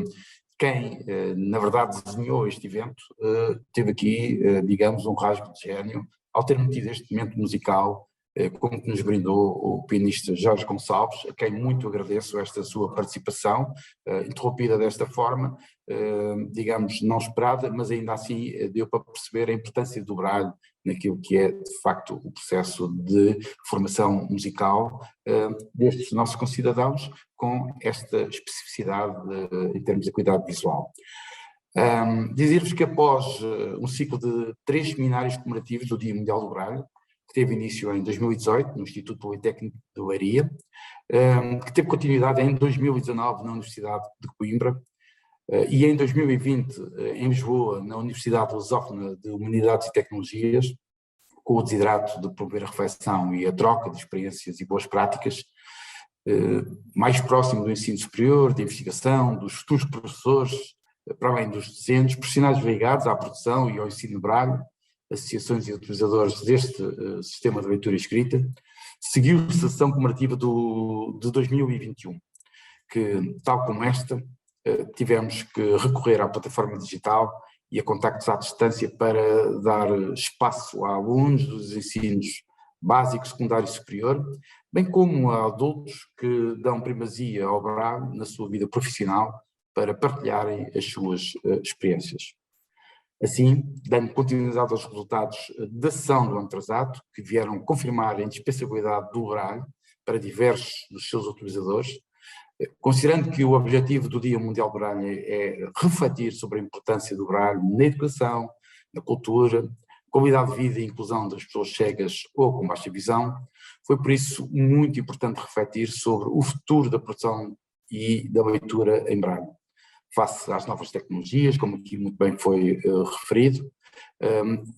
quem, na verdade, desenhou este evento teve aqui, digamos, um rasgo de gênio ao ter metido este momento musical como que nos brindou o pianista Jorge Gonçalves, a quem muito agradeço esta sua participação, interrompida desta forma, digamos, não esperada, mas ainda assim deu para perceber a importância do Braille naquilo que é, de facto, o processo de formação musical destes nossos concidadãos, com esta especificidade em termos de cuidado visual. Dizer-vos que após um ciclo de 3 seminários comemorativos do Dia Mundial do Braille, que teve início em 2018 no Instituto Politécnico de Leiria, que teve continuidade em 2019 na Universidade de Coimbra e em 2020 em Lisboa, na Universidade Lusófona de Humanidades e Tecnologias, com o desidrato de promover a reflexão e a troca de experiências e boas práticas, mais próximo do ensino superior, de investigação, dos futuros professores, para além dos docentes, profissionais ligados à produção e ao ensino de Braille, associações e utilizadores deste sistema de leitura escrita. Seguiu-se a sessão comemorativa de 2021, que, tal como esta, tivemos que recorrer à plataforma digital e a contactos à distância para dar espaço a alunos dos ensinos básico, secundário e superior, bem como a adultos que dão primazia ao Braille na sua vida profissional para partilharem as suas experiências. Assim, dando continuidade aos resultados da sessão do ano atrasado, que vieram confirmar a indispensabilidade do Braille para diversos dos seus utilizadores, considerando que o objetivo do Dia Mundial do Braille é refletir sobre a importância do Braille na educação, na cultura, qualidade de vida e inclusão das pessoas cegas ou com baixa visão, foi por isso muito importante refletir sobre o futuro da produção e da leitura em Braille, face às novas tecnologias, como aqui muito bem foi referido,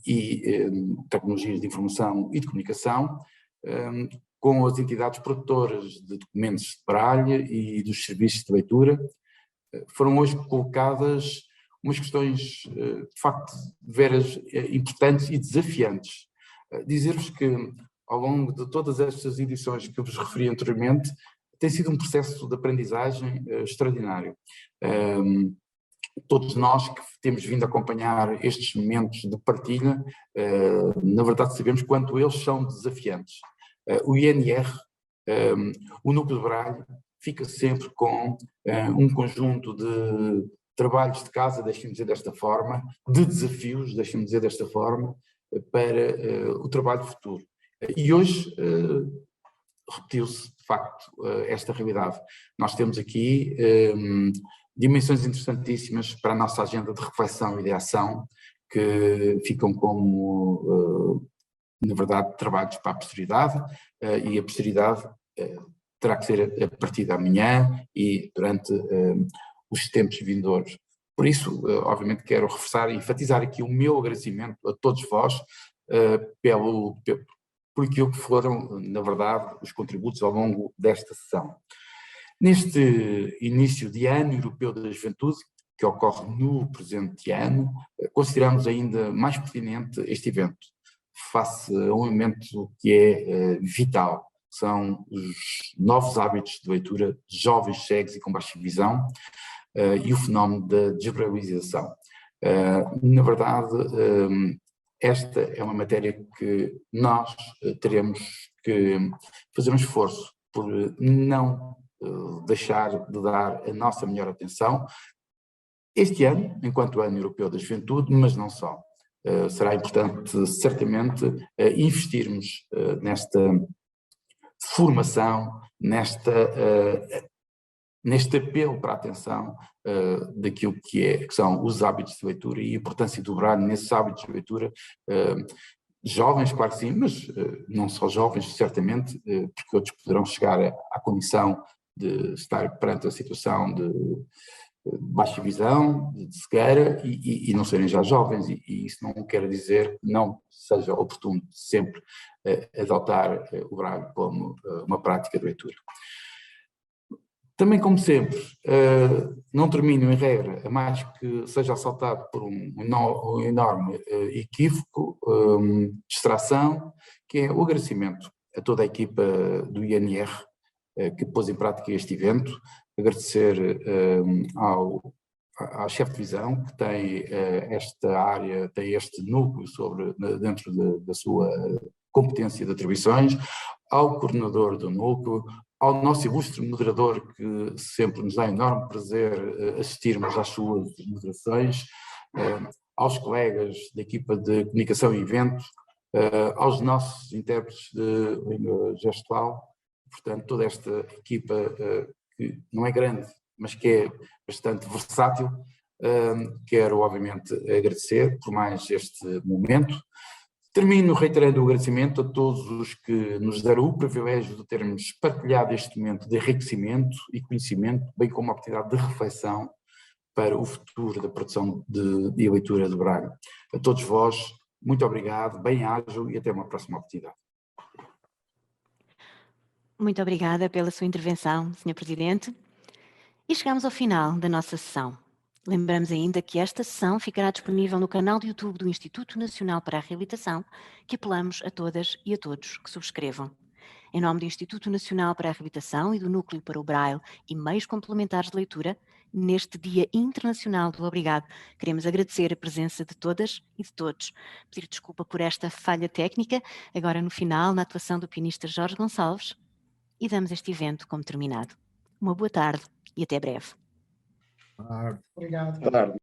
e tecnologias de informação e de comunicação, com as entidades produtoras de documentos de Braille e dos serviços de leitura. Foram hoje colocadas umas questões, de facto, veras importantes e desafiantes. Dizer-vos que, ao longo de todas estas edições que eu vos referi anteriormente, tem sido um processo de aprendizagem extraordinário. Todos nós que temos vindo a acompanhar estes momentos de partilha, na verdade sabemos quanto eles são desafiantes. O INR, o Núcleo de Braille, fica sempre com um conjunto de trabalhos de casa, deixem-me dizer desta forma, de desafios, deixem-me dizer desta forma, para o trabalho futuro. E hoje repetiu-se, de facto, esta realidade. Nós temos aqui dimensões interessantíssimas para a nossa agenda de reflexão e de ação, que ficam como, na verdade, trabalhos para a posteridade, e a posteridade terá que ser a partir da manhã e durante os tempos vindouros. Por isso, obviamente, quero reforçar e enfatizar aqui o meu agradecimento a todos vós por aquilo que foram, na verdade, os contributos ao longo desta sessão. Neste início de ano europeu da juventude, que ocorre no presente ano, consideramos ainda mais pertinente este evento, face a um momento que é vital, são os novos hábitos de leitura de jovens cegos e com baixa visão e o fenómeno da desbrailização. Na verdade, esta é uma matéria que nós teremos que fazer um esforço por não deixar de dar a nossa melhor atenção este ano, enquanto Ano Europeu da Juventude, mas não só. Será importante, certamente, investirmos nesta formação, neste apelo para a atenção daquilo que são os hábitos de leitura e a importância do braille nesses hábitos de leitura. Jovens, claro que sim, mas não só jovens, certamente, porque outros poderão chegar à condição de estar perante a situação de baixa visão, de cegueira e não serem já jovens, e isso não quer dizer que não seja oportuno sempre adotar o braille como uma prática de leitura. Também, como sempre, não termino em regra, a mais que seja assaltado por um enorme equívoco, distração, que é o agradecimento a toda a equipa do INR que pôs em prática este evento, agradecer ao chefe de divisão que tem esta área, tem este núcleo dentro da sua competência de atribuições, ao coordenador do núcleo, ao nosso ilustre moderador, que sempre nos dá enorme prazer assistirmos às suas moderações, aos colegas da equipa de comunicação e evento, aos nossos intérpretes de língua gestual, portanto, toda esta equipa que não é grande, mas que é bastante versátil, quero obviamente agradecer por mais este momento. Termino reiterando o agradecimento a todos os que nos deram o privilégio de termos partilhado este momento de enriquecimento e conhecimento, bem como a oportunidade de reflexão para o futuro da produção e leitura de braille. A todos vós, muito obrigado, bem-ajo e até uma próxima oportunidade. Muito obrigada pela sua intervenção, Sr. Presidente. E chegamos ao final da nossa sessão. Lembramos ainda que esta sessão ficará disponível no canal do YouTube do Instituto Nacional para a Reabilitação, que apelamos a todas e a todos que subscrevam. Em nome do Instituto Nacional para a Reabilitação e do Núcleo para o Braille e Meios Complementares de Leitura, neste Dia Internacional do Obrigado, queremos agradecer a presença de todas e de todos. Pedir desculpa por esta falha técnica, agora no final, na atuação do pianista Jorge Gonçalves, e damos este evento como terminado. Uma boa tarde e até breve. Obrigado. Boa tarde.